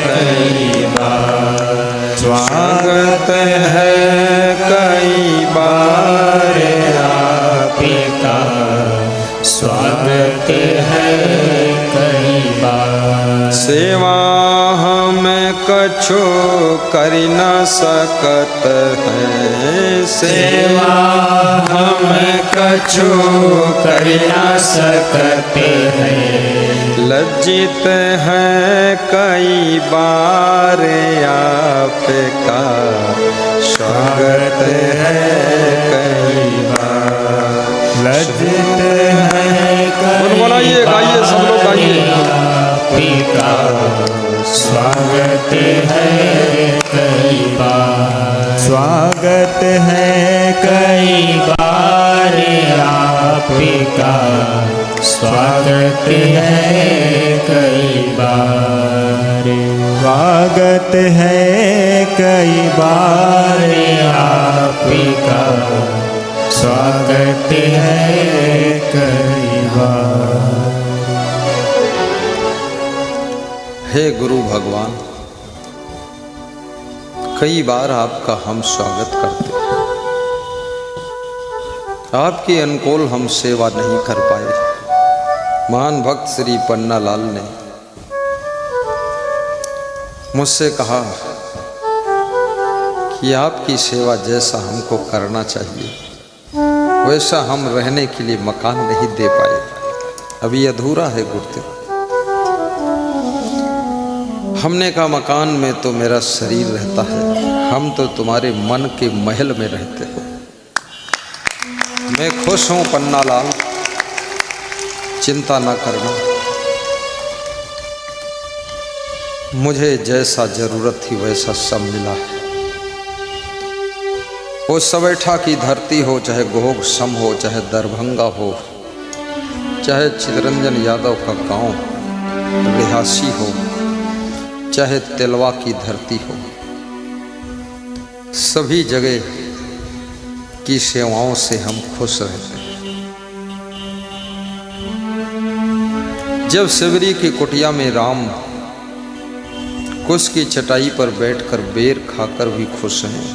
कई बार। स्वागत है कई बार आपका, स्वागत है कई बार। सेवा हम कछु कर न सकत है, सेवा हम कछु कर न सकते हैं, लज्जित है कई बार आपका, स्वागत है कई बार। लज्जित है गुनगुनाइए, गाइए, सब लोग गाइए। आपका, स्वागत है कई बार। स्वागत है कई बार आपका, स्वागत है कई बार। स्वागत है कई बार आपका, स्वागत है कई बार। हे गुरु भगवान, कई बार आपका हम स्वागत करते हैं, आपके अनुकूल हम सेवा नहीं कर पाए। महान भक्त श्री पन्नालाल ने मुझसे कहा कि आपकी सेवा जैसा हमको करना चाहिए वैसा हम रहने के लिए मकान नहीं दे पाए, अभी अधूरा है गुरुदेव। हमने कहा मकान में तो मेरा शरीर रहता है, हम तो तुम्हारे मन के महल में रहते हैं। मैं खुश हूँ पन्नालाल, चिंता ना करना, मुझे जैसा जरूरत थी वैसा सब मिला है। वो सवेठा की धरती हो, चाहे गोग सम हो, चाहे दरभंगा हो, चाहे चितरंजन यादव का गांव रिहासी हो, चाहे तिलवा की धरती हो, सभी जगह की सेवाओं से हम खुश रहते हैं। जब शिवरी की कुटिया में राम कुश की चटाई पर बैठकर बेर खाकर भी खुश हैं,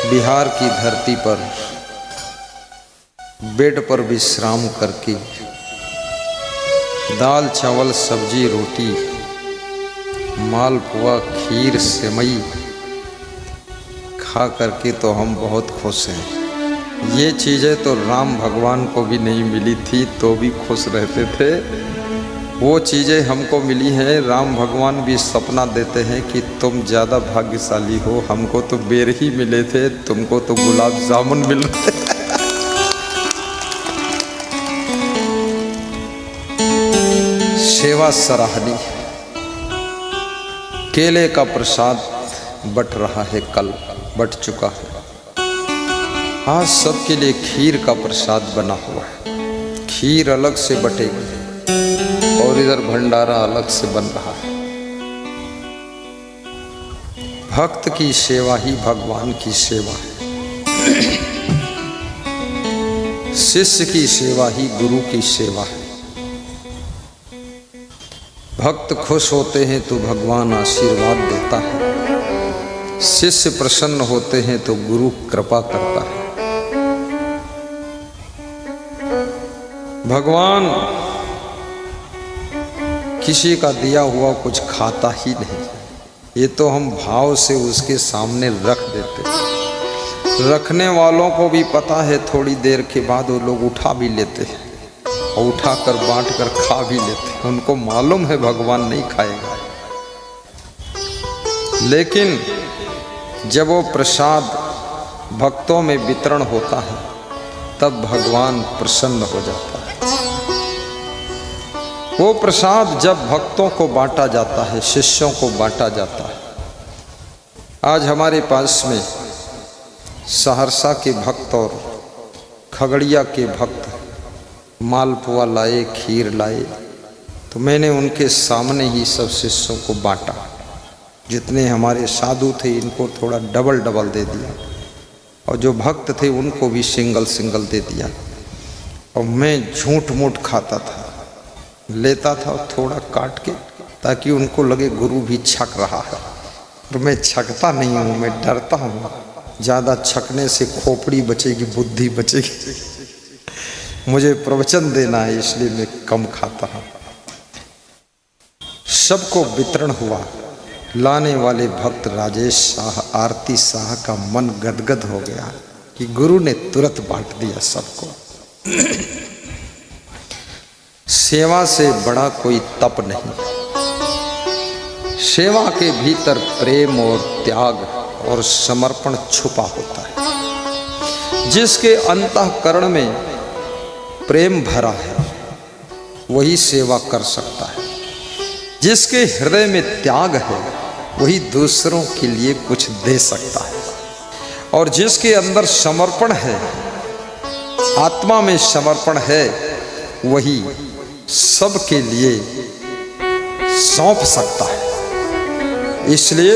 बिहार की धरती पर बेड पर विश्राम करके दाल चावल सब्जी रोटी मालपुआ खीर सेवई खा करके तो हम बहुत खुश हैं। ये चीज़ें तो राम भगवान को भी नहीं मिली थी तो भी खुश रहते थे, वो चीज़ें हमको मिली हैं। राम भगवान भी सपना देते हैं कि तुम ज़्यादा भाग्यशाली हो, हमको तो बेर ही मिले थे, तुमको तो गुलाब जामुन मिल रहे थे। सेवा सराहनीय, केले का प्रसाद बट रहा है, कल बट चुका है, आज सबके लिए खीर का प्रसाद बना हुआ है। खीर अलग से बटेगी और इधर भंडारा अलग से बन रहा है। भक्त की सेवा ही भगवान की सेवा है, शिष्य की सेवा ही गुरु की सेवा है। भक्त खुश होते हैं तो भगवान आशीर्वाद देता है, शिष्य प्रसन्न होते हैं तो गुरु कृपा करता है। भगवान किसी का दिया हुआ कुछ खाता ही नहीं, ये तो हम भाव से उसके सामने रख देते हैं। रखने वालों को भी पता है थोड़ी देर के बाद वो लोग उठा भी लेते हैं, और उठाकर बांट कर खा भी लेते हैं। उनको मालूम है भगवान नहीं खाएगा, लेकिन जब वो प्रसाद भक्तों में वितरण होता है तब भगवान प्रसन्न हो जाता है। वो प्रसाद जब भक्तों को बांटा जाता है, शिष्यों को बांटा जाता है। आज हमारे पास में सहरसा के भक्त और खगड़िया के भक्त मालपुआ लाए, खीर लाए, तो मैंने उनके सामने ही सब शिष्यों को बांटा। जितने हमारे साधु थे इनको थोड़ा डबल डबल दे दिया, और जो भक्त थे उनको भी सिंगल सिंगल दे दिया। और मैं झूठ मूठ खाता था, लेता था और थोड़ा काट के, ताकि उनको लगे गुरु भी छक रहा है। और मैं छकता नहीं हूँ, मैं डरता हूँ, ज़्यादा छकने से खोपड़ी बचेगी, बुद्धि बचेगी। मुझे प्रवचन देना है, इसलिए मैं कम खाता हूँ। सबको वितरण हुआ। लाने वाले भक्त राजेश शाह, आरती शाह का मन गदगद हो गया कि गुरु ने तुरंत बांट दिया सबको। सेवा से बड़ा कोई तप नहीं। सेवा के भीतर प्रेम और त्याग और समर्पण छुपा होता है। जिसके अंतःकरण में प्रेम भरा है वही सेवा कर सकता है। जिसके हृदय में त्याग है वही दूसरों के लिए कुछ दे सकता है। और जिसके अंदर समर्पण है, आत्मा में समर्पण है, वही सबके लिए सौंप सकता है। इसलिए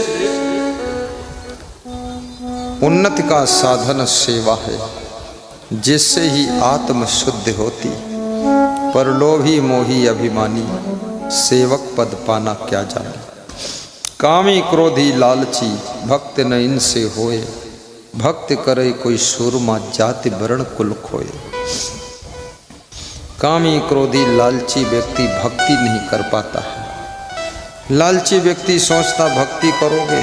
उन्नति का साधन सेवा है, जिससे ही आत्म शुद्ध होती। परलोभी मोही अभिमानी, सेवक पद पाना क्या जाने। कामी क्रोधी लालची, भक्त न इनसे होए। भक्त करे कोई सूरमा, जाति वर्ण कुल खोए। कामी क्रोधी लालची व्यक्ति भक्ति नहीं कर पाता है। लालची व्यक्ति सोचता भक्ति करोगे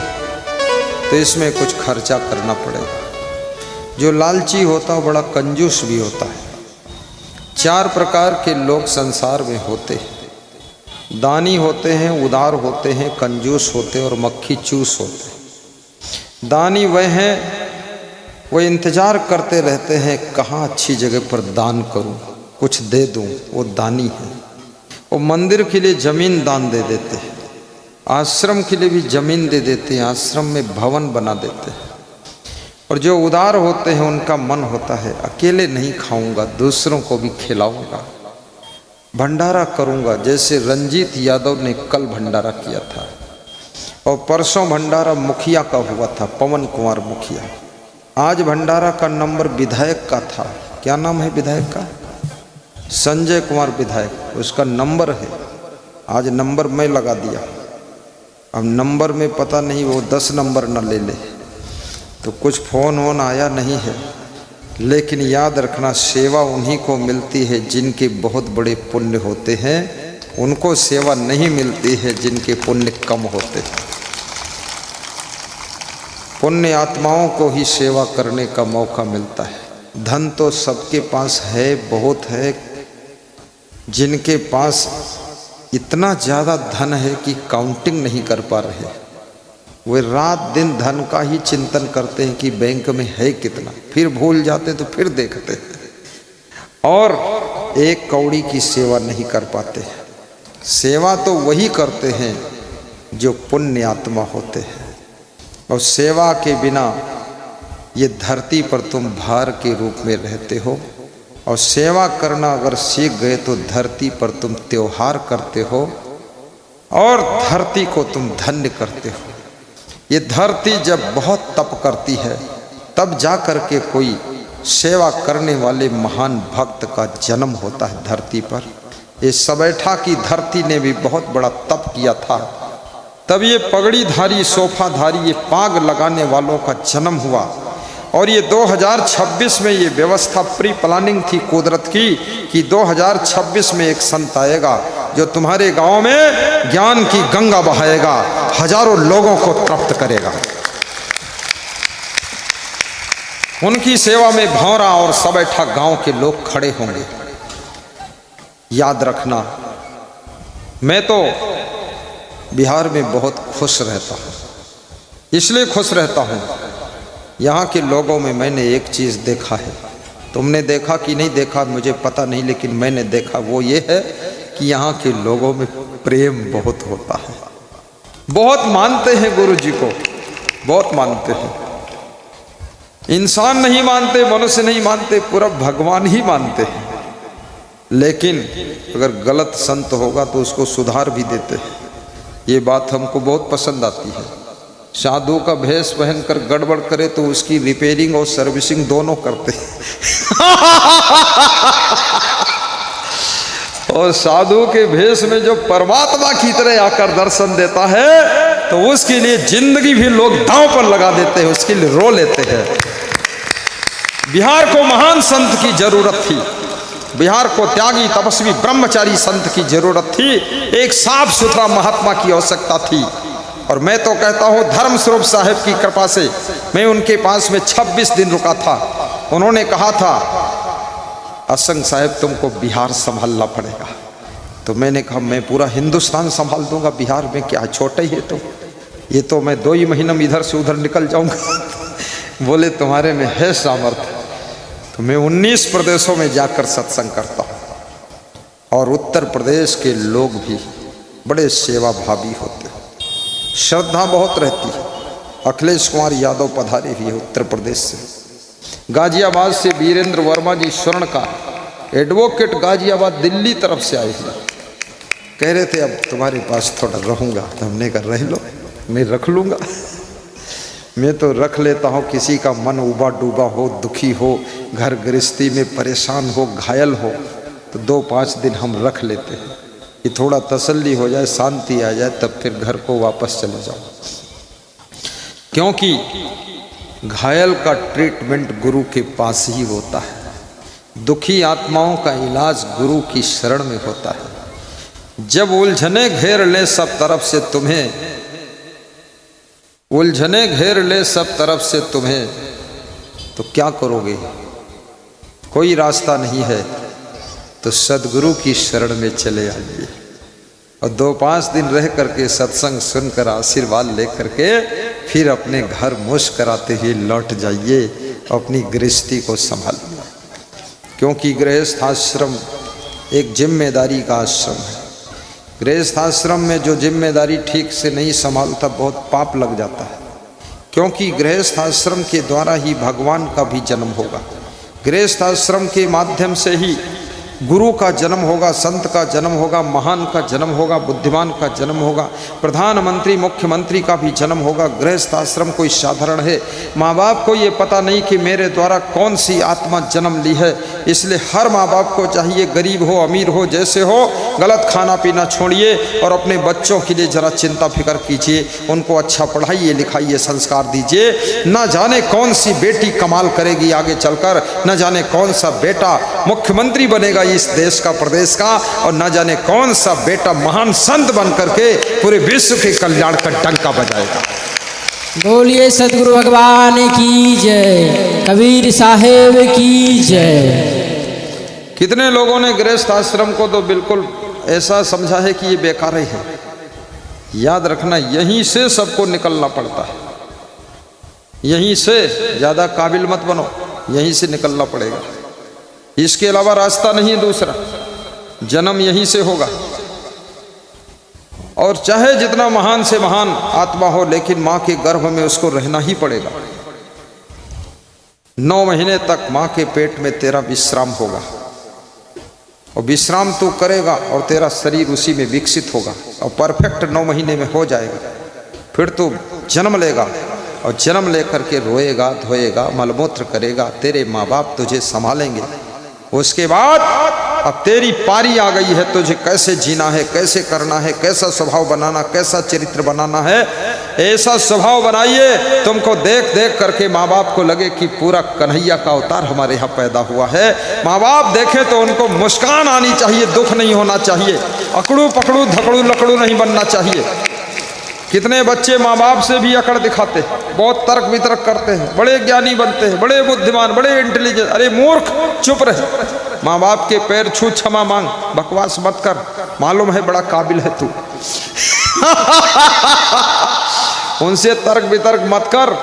तो इसमें कुछ खर्चा करना पड़ेगा। जो लालची होता है बड़ा कंजूस भी होता है। 4 प्रकार के लोग संसार में होते हैं। दानी होते हैं, उदार होते हैं, कंजूस होते हैं और मक्खी चूस होते हैं। दानी वह हैं, वो इंतज़ार करते रहते हैं कहाँ अच्छी जगह पर दान करूं, कुछ दे दूं, वो दानी है। वो मंदिर के लिए ज़मीन दान दे देते हैं, आश्रम के लिए भी ज़मीन दे देते हैं, आश्रम में भवन बना देते हैं। और जो उदार होते हैं उनका मन होता है अकेले नहीं खाऊंगा, दूसरों को भी खिलाऊंगा, भंडारा करूंगा। जैसे रंजीत यादव ने कल भंडारा किया था और परसों भंडारा मुखिया का हुआ था, पवन कुमार मुखिया। आज भंडारा का नंबर विधायक का था। क्या नाम है विधायक का? संजय कुमार विधायक, उसका नंबर है। आज नंबर मैं लगा दिया। अब नंबर में पता नहीं वो 10 नंबर न ले ले, तो कुछ फ़ोन वोन आया नहीं है। लेकिन याद रखना, सेवा उन्हीं को मिलती है जिनके बहुत बड़े पुण्य होते हैं। उनको सेवा नहीं मिलती है जिनके पुण्य कम होते हैं। पुण्य आत्माओं को ही सेवा करने का मौका मिलता है। धन तो सबके पास है, बहुत है। जिनके पास इतना ज़्यादा धन है कि काउंटिंग नहीं कर पा रहे, वे रात दिन धन का ही चिंतन करते हैं कि बैंक में है कितना, फिर भूल जाते तो फिर देखते हैं, और एक कौड़ी की सेवा नहीं कर पाते। सेवा तो वही करते हैं जो पुण्य आत्मा होते हैं। और सेवा के बिना ये धरती पर तुम भार के रूप में रहते हो, और सेवा करना अगर सीख गए तो धरती पर तुम त्योहार करते हो और धरती को तुम धन्य करते हो। ये धरती जब बहुत तप करती है तब जा कर के कोई सेवा करने वाले महान भक्त का जन्म होता है धरती पर। ये सबैठा की धरती ने भी बहुत बड़ा तप किया था, तब ये पगड़ीधारी, सोफाधारी, ये पाग लगाने वालों का जन्म हुआ। और ये 2026 में ये व्यवस्था प्री प्लानिंग थी कुदरत की कि 2026 में एक संत आएगा जो तुम्हारे गांव में ज्ञान की गंगा बहाएगा, हजारों लोगों को तृप्त करेगा। उनकी सेवा में भौरा और सबैठा गांव के लोग खड़े होंगे। याद रखना, मैं तो बिहार में बहुत खुश रहता हूँ। इसलिए खुश रहता हूँ, यहाँ के लोगों में मैंने एक चीज़ देखा है। तुमने देखा कि नहीं देखा मुझे पता नहीं, लेकिन मैंने देखा वो ये है कि यहाँ के लोगों में प्रेम बहुत होता है। बहुत मानते हैं गुरु जी को, बहुत मानते हैं। इंसान नहीं मानते, मनुष्य नहीं मानते, पूरा भगवान ही मानते हैं। लेकिन अगर गलत संत होगा तो उसको सुधार भी देते हैं। ये बात हमको बहुत पसंद आती है। साधु का भेष पहनकर गड़बड़ करे तो उसकी रिपेयरिंग और सर्विसिंग दोनों करते हैं। और साधु के भेष में जो परमात्मा की तरह आकर दर्शन देता है तो उसके लिए जिंदगी भी लोग दांव पर लगा देते हैं, उसके लिए रो लेते हैं। बिहार को महान संत की जरूरत थी, बिहार को त्यागी तपस्वी ब्रह्मचारी संत की जरूरत थी, एक साफ सुथरा महात्मा की आवश्यकता थी। और मैं तो कहता हूँ धर्म स्वरूप साहिब की कृपा से मैं उनके पास में 26 दिन रुका था। उन्होंने कहा था असंग साहब तुमको बिहार संभालना पड़ेगा। तो मैंने कहा मैं पूरा हिंदुस्तान संभाल दूंगा, बिहार में क्या छोटा ही है तो, ये तो मैं 2 ही महीने में इधर से उधर निकल जाऊंगा। बोले तुम्हारे में है सामर्थ्य। तो मैं 19 प्रदेशों में जाकर सत्संग करता हूँ और उत्तर प्रदेश के लोग भी बड़े सेवा भावी होते हैं, श्रद्धा बहुत रहती है। अखिलेश कुमार यादव पधारे भी है उत्तर प्रदेश से, गाजियाबाद से वीरेंद्र वर्मा जी स्वर्णकार एडवोकेट गाजियाबाद दिल्ली तरफ से आए थे। कह रहे थे अब तुम्हारे पास थोड़ा रहूँगा, तो हमने कहा रह लो, मैं रख लूँगा। मैं तो रख लेता हूँ, किसी का मन उबा डूबा हो, दुखी हो, घर गृहस्थी में परेशान हो, घायल हो, तो 2-5 दिन हम रख लेते हैं कि थोड़ा तसल्ली हो जाए, शांति आ जाए, तब फिर घर को वापस चले जाओ। क्योंकि घायल का ट्रीटमेंट गुरु के पास ही होता है, दुखी आत्माओं का इलाज गुरु की शरण में होता है। जब उलझने घेर ले सब तरफ से तुम्हें, उलझने घेर ले सब तरफ से तुम्हें, तो क्या करोगे? कोई रास्ता नहीं है तो सदगुरु की शरण में चले आइए और 2-5 दिन रह करके सत्संग सुनकर आशीर्वाद ले करके फिर अपने घर मुस्कराते हुए लौट जाइए, अपनी गृहस्थी को संभालिए। क्योंकि गृहस्थ आश्रम एक जिम्मेदारी का आश्रम है। गृहस्थ आश्रम में जो जिम्मेदारी ठीक से नहीं संभालता बहुत पाप लग जाता है। क्योंकि गृहस्थ आश्रम के द्वारा ही भगवान का भी जन्म होगा, गृहस्थ आश्रम के माध्यम से ही गुरु का जन्म होगा, संत का जन्म होगा, महान का जन्म होगा, बुद्धिमान का जन्म होगा, प्रधानमंत्री मुख्यमंत्री का भी जन्म होगा। गृहस्थ आश्रम कोई साधारण है। माँ बाप को ये पता नहीं कि मेरे द्वारा कौन सी आत्मा जन्म ली है, इसलिए हर माँ बाप को चाहिए, गरीब हो अमीर हो जैसे हो, गलत खाना पीना छोड़िए और अपने बच्चों के लिए ज़रा चिंता फिक्र कीजिए, उनको अच्छा पढ़ाइए लिखाइए, संस्कार दीजिए। न जाने कौन सी बेटी कमाल करेगी आगे चलकर, न जाने कौन सा बेटा मुख्यमंत्री बनेगा इस देश का, प्रदेश का, और न जाने कौन सा बेटा महान संत बन करके पूरे विश्व के कल्याण का डंका बजाएगा। बोलिए सदगुरु भगवान की जय, कबीर साहेब की जय। कितने लोगों ने गृहस्थ आश्रम को तो बिल्कुल ऐसा समझा है कि ये बेकार ही है। याद रखना, यहीं से सबको निकलना पड़ता है, यहीं से, ज़्यादा काबिल मत बनो, यहीं से निकलना पड़ेगा। इसके अलावा रास्ता नहीं है दूसरा, जन्म यहीं से होगा। और चाहे जितना महान से महान आत्मा हो, लेकिन माँ के गर्भ में उसको रहना ही पड़ेगा। 9 महीने तक माँ के पेट में तेरा विश्राम होगा, और विश्राम तू करेगा और तेरा शरीर उसी में विकसित होगा और परफेक्ट 9 महीने में हो जाएगा। फिर तू जन्म लेगा और जन्म लेकर के रोएगा, धोएगा, मलमूत्र करेगा, तेरे माँ बाप तुझे संभालेंगे। उसके बाद अब तेरी पारी आ गई है, तुझे कैसे जीना है, कैसे करना है, कैसा स्वभाव बनाना, कैसा चरित्र बनाना है। ऐसा स्वभाव बनाइए तुमको देख देख करके माँ बाप को लगे कि पूरा कन्हैया का अवतार हमारे यहाँ पैदा हुआ है। माँ बाप देखें तो उनको मुस्कान आनी चाहिए, दुख नहीं होना चाहिए, अकड़ू पकड़ू धकड़ू लकड़ू नहीं बनना चाहिए। कितने बच्चे माँ बाप से भी अकड़ दिखाते हैं, बहुत तर्क वितर्क करते हैं, बड़े ज्ञानी बनते हैं, बड़े बुद्धिमान, बड़े इंटेलिजेंट। अरे मूर्ख, चुप रहे, माँ बाप के पैर छू क्षमा मांग, बकवास मत कर, मालूम है बड़ा काबिल है तू। उनसे तर्क वितर्क मत कर।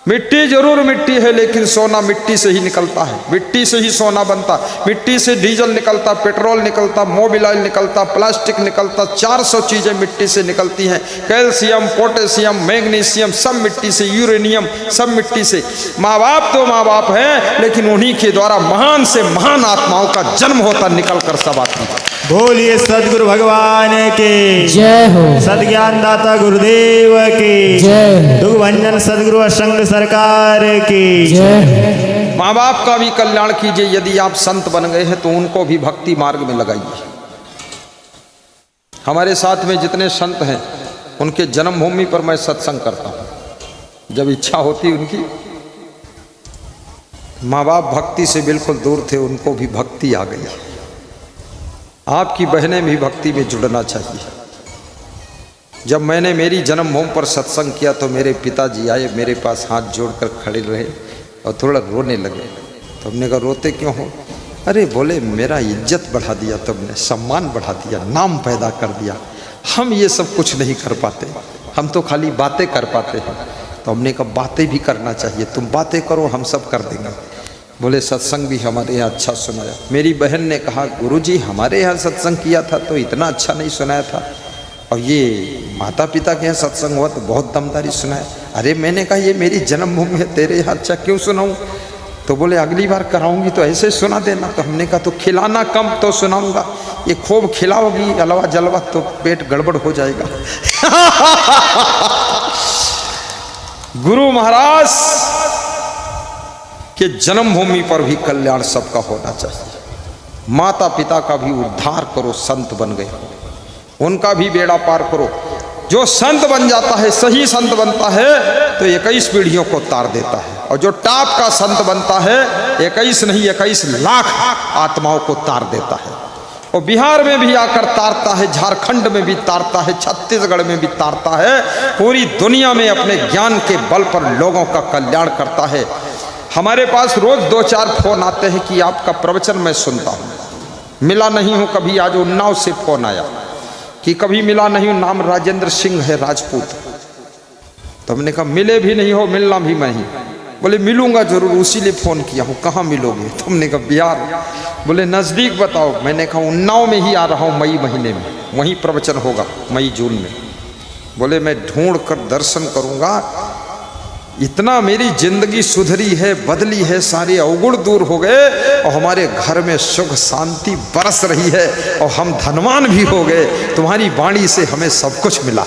मिट्टी जरूर मिट्टी है, लेकिन सोना मिट्टी से ही निकलता है, मिट्टी से ही सोना बनता, मिट्टी से डीजल निकलता, पेट्रोल निकलता, मोबिल ऑयल निकलता, प्लास्टिक निकलता, 400 चीजें मिट्टी से निकलती हैं। कैल्शियम, पोटेशियम, मैग्नीशियम सब मिट्टी से, यूरेनियम सब मिट्टी से। माँ बाप तो माँ बाप हैं, लेकिन उन्हीं के द्वारा महान से महान आत्माओं का जन्म होता निकल कर सब आती है। बोलिए सदगुरु भगवान की जय हो, सदज्ञान दाता गुरुदेव की जय, दुख भंजन सदगुरु असंग सरकार की जय। माँ बाप का भी कल्याण कीजिए। यदि आप संत बन गए हैं तो उनको भी भक्ति मार्ग में लगाइए। हमारे साथ में जितने संत हैं उनके जन्मभूमि पर मैं सत्संग करता हूँ। जब इच्छा होती उनकी, माँ बाप भक्ति से बिल्कुल दूर थे, उनको भी भक्ति आ गई। आपकी बहनें भी भक्ति में जुड़ना चाहिए। जब मैंने मेरी जन्मभूमि पर सत्संग किया तो मेरे पिताजी आए, मेरे पास हाथ जोड़कर खड़े रहे और थोड़ा रोने लगे। तो हमने कहा रोते क्यों हो? अरे बोले मेरा इज्जत बढ़ा दिया तुमने, सम्मान बढ़ा दिया, नाम पैदा कर दिया। हम ये सब कुछ नहीं कर पाते, हम तो खाली बातें कर पाते हैं। तो हमने कहा बातें भी करना चाहिए, तुम बातें करो हम सब कर देंगे। बोले सत्संग भी हमारे यहाँ अच्छा सुनाया। मेरी बहन ने कहा गुरुजी हमारे यहाँ सत्संग किया था तो इतना अच्छा नहीं सुनाया था, और ये माता पिता के यहाँ सत्संग हुआ तो बहुत दमदारी सुनाया। अरे मैंने कहा ये मेरी जन्मभूमि है, तेरे यहाँ अच्छा क्यों सुनाऊँ? तो बोले अगली बार कराऊंगी तो ऐसे सुना देना। तो हमने कहा तो खिलाना कम तो सुनाऊंगा, ये खूब खिलाओगी अलवा जलवा तो पेट गड़बड़ हो जाएगा। गुरु महाराज के जन्मभूमि पर भी कल्याण सबका होना चाहिए। माता पिता का भी उद्धार करो, संत बन गए उनका भी बेड़ा पार करो। जो संत बन जाता है, सही संत बनता है तो 21 पीढ़ियों को तार देता है, और जो टाप का संत बनता है 21 नहीं 21 लाख आत्माओं को तार देता है। और बिहार में भी आकर तारता है, झारखंड में भी तारता है, छत्तीसगढ़ में भी तारता है, पूरी दुनिया में अपने ज्ञान के बल पर लोगों का कल्याण करता है। हमारे पास रोज 2-4 फोन आते हैं कि आपका प्रवचन मैं सुनता हूँ, मिला नहीं हूँ कभी। आज उन्नाव से फोन आया कि कभी मिला नहीं हूँ, नाम राजेंद्र सिंह है, राजपूत। तो हमने कहा मिले भी नहीं हो, मिलना भी नहीं। बोले मिलूंगा जरूर, उसी लिए फ़ोन किया हूँ। कहाँ मिलोगे? तो हमने कहा बिहार। बोले नज़दीक बताओ। मैंने कहा उन्नाव में ही आ रहा हूँ, मई महीने में, वहीं प्रवचन होगा मई जून में। बोले मैं ढूंढ कर दर्शन करूँगा। इतना मेरी जिंदगी सुधरी है, बदली है, सारे अवगुण दूर हो गए और हमारे घर में सुख शांति बरस रही है और हम धनवान भी हो गए। तुम्हारी वाणी से हमें सब कुछ मिला।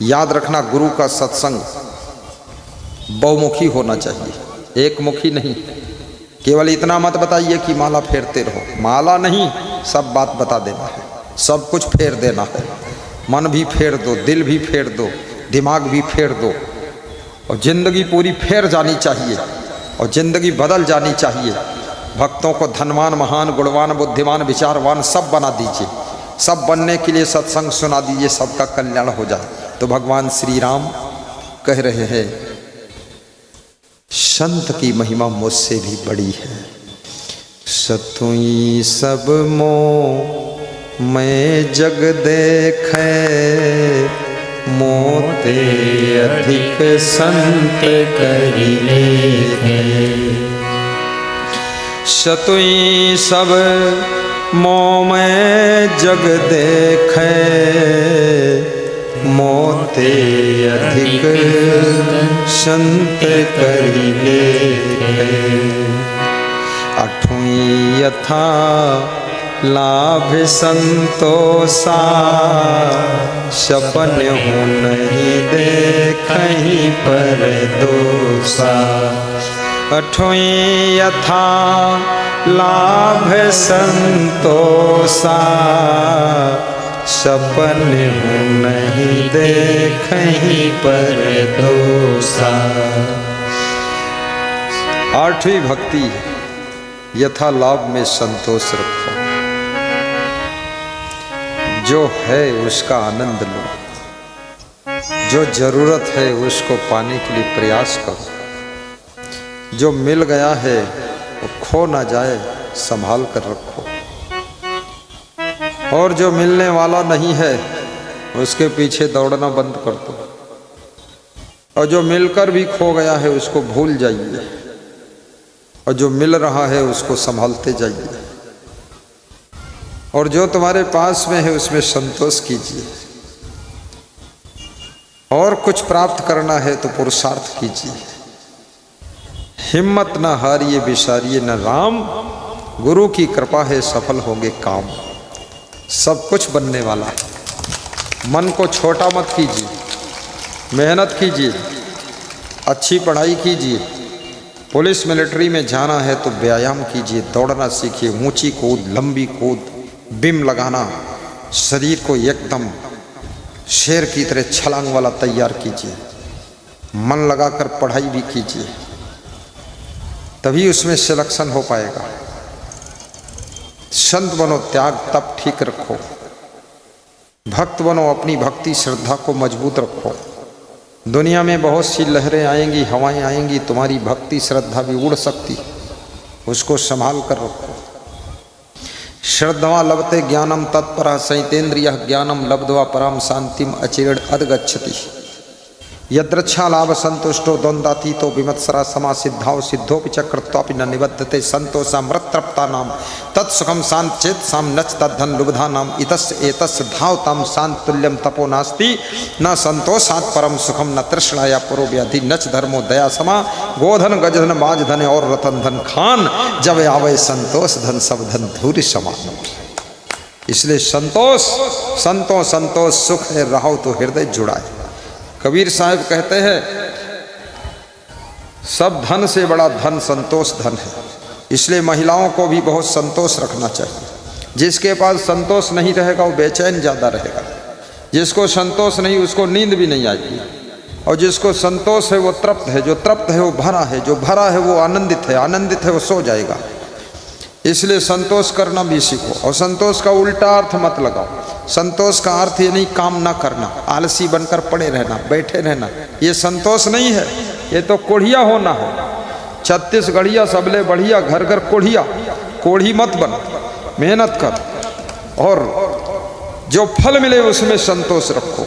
याद रखना, गुरु का सत्संग बहुमुखी होना चाहिए, एक मुखी नहीं। केवल इतना मत बताइए कि माला फेरते रहो, माला नहीं, सब बात बता देना है, सब कुछ फेर देना है। मन भी फेर दो, दिल भी फेर दो, दिमाग भी फेर दो, और ज़िंदगी पूरी फेर जानी चाहिए और ज़िंदगी बदल जानी चाहिए। भक्तों को धनवान, महान, गुणवान, बुद्धिमान, विचारवान सब बना दीजिए। सब बनने के लिए सत्संग सुना दीजिए, सबका कल्याण हो जाए। तो भगवान श्री राम कह रहे हैं संत की महिमा मुझसे भी बड़ी है। सतुई सब मोह मैं जग देखे, मोते अधिक संत करि लेखे। सतुई सब मोह मैं जग देखे, मोते अधिक संत करि लेखे। अठुई यथा लाभ संतोषा, सपन हूँ नहीं देखहीं पर दोषा। अठुई यथा लाभ संतोषा, सपन हूँ नहीं देखहीं पर दोषा। आठवीं भक्ति, यथा लाभ में संतोष रखो। जो है उसका आनंद लो, जो जरूरत है उसको पाने के लिए प्रयास करो। जो मिल गया है वो खो ना जाए, संभाल कर रखो। और जो मिलने वाला नहीं है उसके पीछे दौड़ना बंद कर दो। और जो मिलकर भी खो गया है उसको भूल जाइए, और जो मिल रहा है उसको संभालते जाइए। और जो तुम्हारे पास में है उसमें संतोष कीजिए। और कुछ प्राप्त करना है तो पुरुषार्थ कीजिए। हिम्मत न हारिए बिसारिए न राम, गुरु की कृपा है सफल होंगे काम। सब कुछ बनने वाला है। मन को छोटा मत कीजिए, मेहनत कीजिए, अच्छी पढ़ाई कीजिए। पुलिस मिलिट्री में जाना है तो व्यायाम कीजिए, दौड़ना सीखिए, ऊंची कूद, लंबी कूद, बिम लगाना, शरीर को एकदम शेर की तरह छलांग वाला तैयार कीजिए। मन लगाकर पढ़ाई भी कीजिए, तभी उसमें सिलेक्शन हो पाएगा। संत बनो, त्याग तप ठीक रखो। भक्त बनो, अपनी भक्ति श्रद्धा को मजबूत रखो। दुनिया में बहुत सी लहरें आएंगी, हवाएं आएंगी, तुम्हारी भक्ति श्रद्धा भी उड़ सकती, उसको संभाल कर रखो। श्रद्धा लभते ज्ञानम तत्परा संयतेन्द्रिय ज्ञानम लब्ध्वा पराम शांतिम अचिरेण अदगच्छति। यद्रच्छा लाभ संतुष्टो द्वंद्वातीतो विमत्सरा समा सिद्धाओ सिद्धोपि चक्रत्वापि न निबद्धते संतोषा मृतृप्ता नाम तत्सुखम शांत चेत साम नच तद्धन लुब्धा नाम इतस्य एतस्य धावताम शांत तुल्यम तपो नास्ति न संतोषात् परम सुखम न तृष्णाया पुरो व्याधि नच धर्मो दया समा गोधन गजधन बाजधन और रतन धन खान जब आवे संतोष धन सब धन धूरि समान। इसलिए संतोष संतोष संतोष सुख है रहो तो हृदय जुड़ाए। कबीर साहब कहते हैं सब धन से बड़ा धन संतोष धन है। इसलिए महिलाओं को भी बहुत संतोष रखना चाहिए। जिसके पास संतोष नहीं रहेगा वो बेचैन ज़्यादा रहेगा। जिसको संतोष नहीं उसको नींद भी नहीं आएगी। और जिसको संतोष है वो तृप्त है, जो तृप्त है वो भरा है, जो भरा है वो आनंदित है, आनंदित है वो सो जाएगा। इसलिए संतोष करना भी सीखो। और संतोष का उल्टा अर्थ मत लगाओ। संतोष का अर्थ ये नहीं काम ना करना, आलसी बनकर पड़े रहना, बैठे रहना, ये संतोष नहीं है। ये तो कोढ़िया होना है। 36 गढ़िया सबले बढ़िया, घर घर कोढ़िया। कोढ़ी मत बन, मेहनत कर और जो फल मिले उसमें संतोष रखो।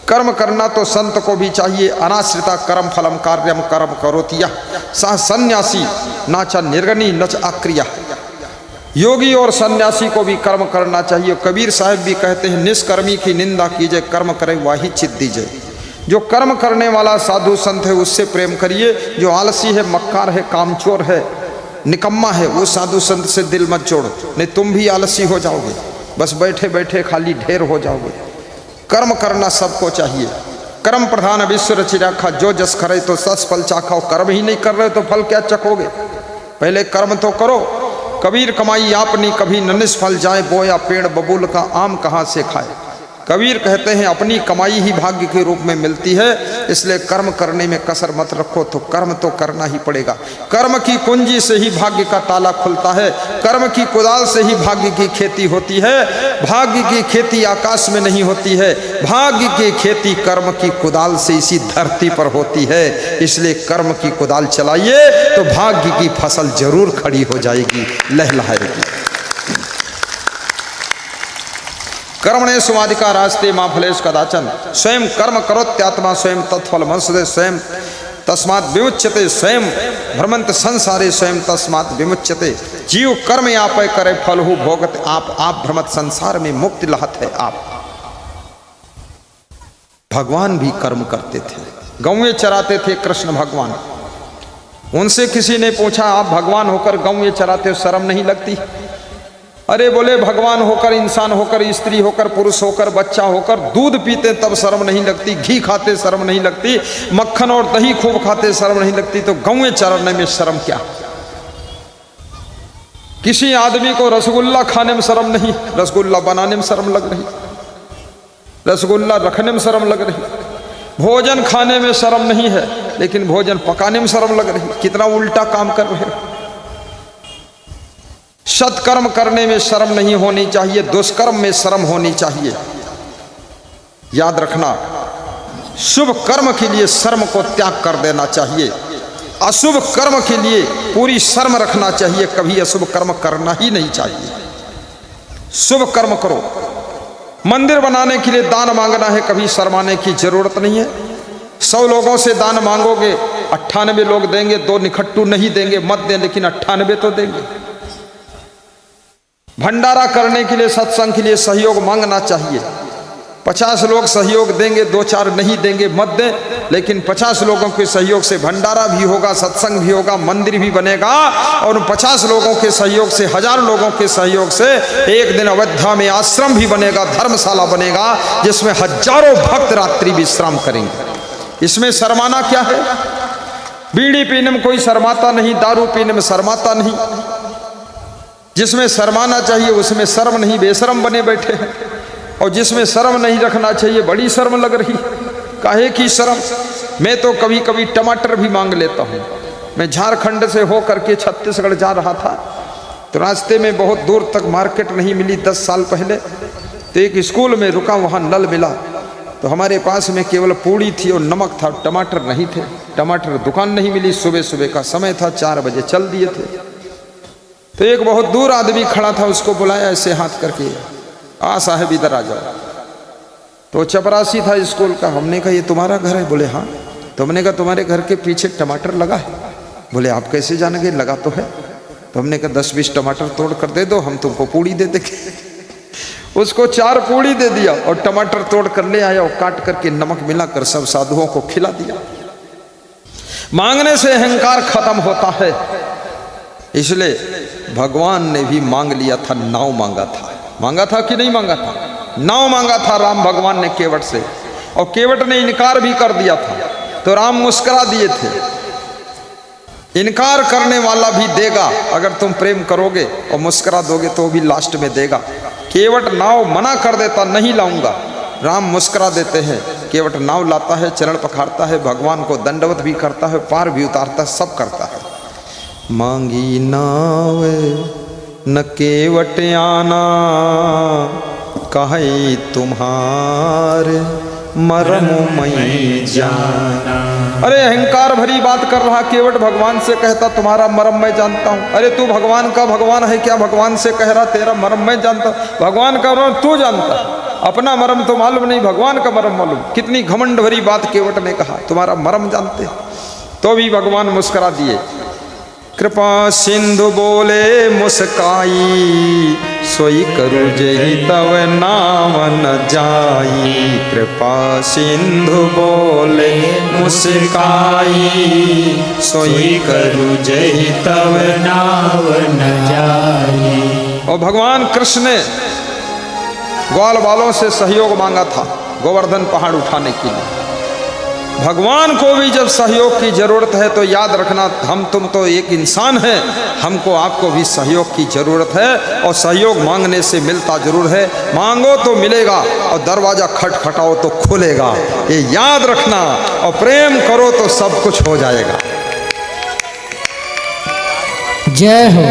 कर्म करना तो संत को भी चाहिए। अनाश्रिता कर्म फलम कार्यम कर्म करोति यः सः सन्यासी नाचा निर्गनी नच अक्रिया। योगी और सन्यासी को भी कर्म करना चाहिए। कबीर साहब भी कहते हैं निष्कर्मी की निंदा कीजिए, कर्म करे वाही चित दीजिए। जो कर्म करने वाला साधु संत है उससे प्रेम करिए। जो आलसी है, मक्कार है, कामचोर है, निकम्मा है, वो साधु संत से दिल मत जोड़ो, नहीं तुम भी आलसी हो जाओगे। बस बैठे बैठे खाली ढेर हो जाओगे। कर्म करना सबको चाहिए। कर्म प्रधान विश्व रचि राखा, जो जस करे तो सस फल चाखा। कर्म ही नहीं कर रहे तो फल क्या चखोगे? पहले कर्म तो करो। कबीर कमाई आपनी कभी न निष्फल जाए, बोया पेड़ बबूल का आम कहाँ से खाए। कबीर कहते हैं अपनी कमाई ही भाग्य के रूप में मिलती है। इसलिए कर्म करने में कसर मत रखो। तो कर्म तो करना ही पड़ेगा। कर्म की कुंजी से ही भाग्य का ताला खुलता है। कर्म की कुदाल से ही भाग्य की खेती होती है। भाग्य की खेती आकाश में नहीं होती है, भाग्य की खेती कर्म की कुदाल से इसी धरती पर होती है। इसलिए कर्म की कुदाल चलाइए तो भाग्य की फसल जरूर खड़ी हो जाएगी, लहलहाएगी। कर्मणे सुमाधिका रास्ते माँ फलेश कदाचन, स्वयं कर्म करोत्यात्मा स्वयं तत्फल मंसदे स्वयं तस्मात् विमुच्यते, स्वयं भ्रमंत संसारे स्वयं तस्मात् विमुच्यते। जीव कर्म आप करे फल हु भोगत आप भ्रमत संसार में मुक्ति लहत है आप। भगवान भी कर्म करते थे, गौएं चराते थे कृष्ण भगवान। उनसे किसी ने पूछा आप भगवान होकर गौएं चराते हो, शर्म नहीं लगती? अरे बोले भगवान होकर, इंसान होकर, स्त्री होकर, पुरुष होकर, बच्चा होकर दूध पीते तब शर्म नहीं लगती, घी खाते शर्म नहीं लगती, मक्खन और दही खूब खाते शर्म नहीं लगती, तो गौएं चराने में शर्म क्या? किसी आदमी को रसगुल्ला खाने में शर्म नहीं, रसगुल्ला बनाने में शर्म लग रही, रसगुल्ला रखने में शर्म लग रही। भोजन खाने में शर्म नहीं है लेकिन भोजन पकाने में शर्म लग रही। कितना उल्टा काम कर रहे हो। सत्कर्म करने में शर्म नहीं होनी चाहिए, दुष्कर्म में शर्म होनी चाहिए। याद रखना, शुभ कर्म के लिए शर्म को त्याग कर देना चाहिए, अशुभ कर्म के लिए पूरी शर्म रखना चाहिए, कभी अशुभ कर्म करना ही नहीं चाहिए। शुभ कर्म करो। मंदिर बनाने के लिए दान मांगना है, कभी शर्माने की जरूरत नहीं है। 100 लोगों से दान मांगोगे, 98 लोग देंगे, 2 निखट्टू नहीं देंगे, मत दें, लेकिन 98 तो देंगे। भंडारा करने के लिए, सत्संग के लिए सहयोग मांगना चाहिए। 50 लोग सहयोग देंगे, 2-4 नहीं देंगे, मत दें, लेकिन 50 लोगों के सहयोग से भंडारा भी होगा, सत्संग भी होगा, मंदिर भी बनेगा। और 50 लोगों के सहयोग से, 1000 लोगों के सहयोग से एक दिन अयोध्या में आश्रम भी बनेगा, धर्मशाला बनेगा, जिसमें हजारों भक्त रात्रि विश्राम करेंगे। इसमें शर्माना क्या है? बीड़ी पीने में कोई शर्माता नहीं, दारू पीने में शर्माता नहीं। जिसमें शर्माना चाहिए उसमें शर्म नहीं, बेशर्म बने बैठे हैं। और जिसमें शर्म नहीं रखना चाहिए, बड़ी शर्म लग रही। काहे की शर्म? मैं तो कभी कभी टमाटर भी मांग लेता हूँ। मैं झारखंड से हो करके छत्तीसगढ़ जा रहा था, तो रास्ते में बहुत दूर तक मार्केट नहीं मिली 10 साल पहले, तो एक स्कूल में रुका, वहाँ नल मिला। तो हमारे पास में केवल पूड़ी थी और नमक था, टमाटर नहीं थे। टमाटर दुकान नहीं मिली, सुबह सुबह का समय था, 4 बजे चल दिए थे। तो एक बहुत दूर आदमी खड़ा था, उसको बुलाया ऐसे हाथ करके, आ साहब इधर आ जाओ। तो चपरासी था स्कूल का। हमने कहा ये तुम्हारा घर है? बोले हाँ। तो हमने कहा तुम्हारे घर के पीछे टमाटर लगा है? बोले आप कैसे जानेंगे, लगा तो है। तो हमने कहा 10-20 टमाटर तोड़ कर दे दो, हम तुमको पूड़ी दे देंगे। उसको 4 पूड़ी दे दिया और टमाटर तोड़ कर ले आया और काट करके नमक मिलाकर सब साधुओं को खिला दिया। मांगने से अहंकार खत्म होता है। इसलिए भगवान ने भी मांग लिया था, नाव मांगा था। मांगा था कि नहीं मांगा था? नाव मांगा था राम भगवान ने केवट से, और केवट ने इनकार भी कर दिया था, तो राम मुस्कुरा दिए थे। इनकार करने वाला भी देगा, अगर तुम प्रेम करोगे और मुस्कुरा दोगे तो भी लास्ट में देगा। केवट नाव मना कर देता, नहीं लाऊंगा, राम मुस्कुरा देते हैं। केवट नाव लाता है, चरण पखारता है, भगवान को दंडवत भी करता है, पार भी उतारता है, सब करता है। मांगी नाव न केवट आना, कहे तुम्हारे मरम मैं जाना। अरे अहंकार भरी बात कर रहा केवट भगवान से, कहता तुम्हारा मरम मैं जानता हूँ। अरे तू भगवान का भगवान है क्या? भगवान से कह रहा तेरा मरम मैं जानता हूँ। भगवान का मरम तू जानता, अपना मरम तो मालूम नहीं, भगवान का मरम मालूम। कितनी घमंड भरी बात केवट ने कहा, तुम्हारा मरम जानते। तो भी भगवान मुस्कुरा दिए। कृपा सिंधु बोले मुस्काई, सोई करु जही तव नाम न जाई। कृपा सिंधु बोले मुस्काई, सोई करु जही तव नाम न जाई। और भगवान कृष्ण ने ग्वाल वालों से सहयोग मांगा था गोवर्धन पहाड़ उठाने के लिए। भगवान को भी जब सहयोग की जरूरत है तो याद रखना, हम तुम तो एक इंसान हैं, हमको आपको भी सहयोग की जरूरत है। और सहयोग मांगने से मिलता जरूर है। मांगो तो मिलेगा और दरवाजा खटखटाओ तो खुलेगा, ये याद रखना। और प्रेम करो तो सब कुछ हो जाएगा। जय हो।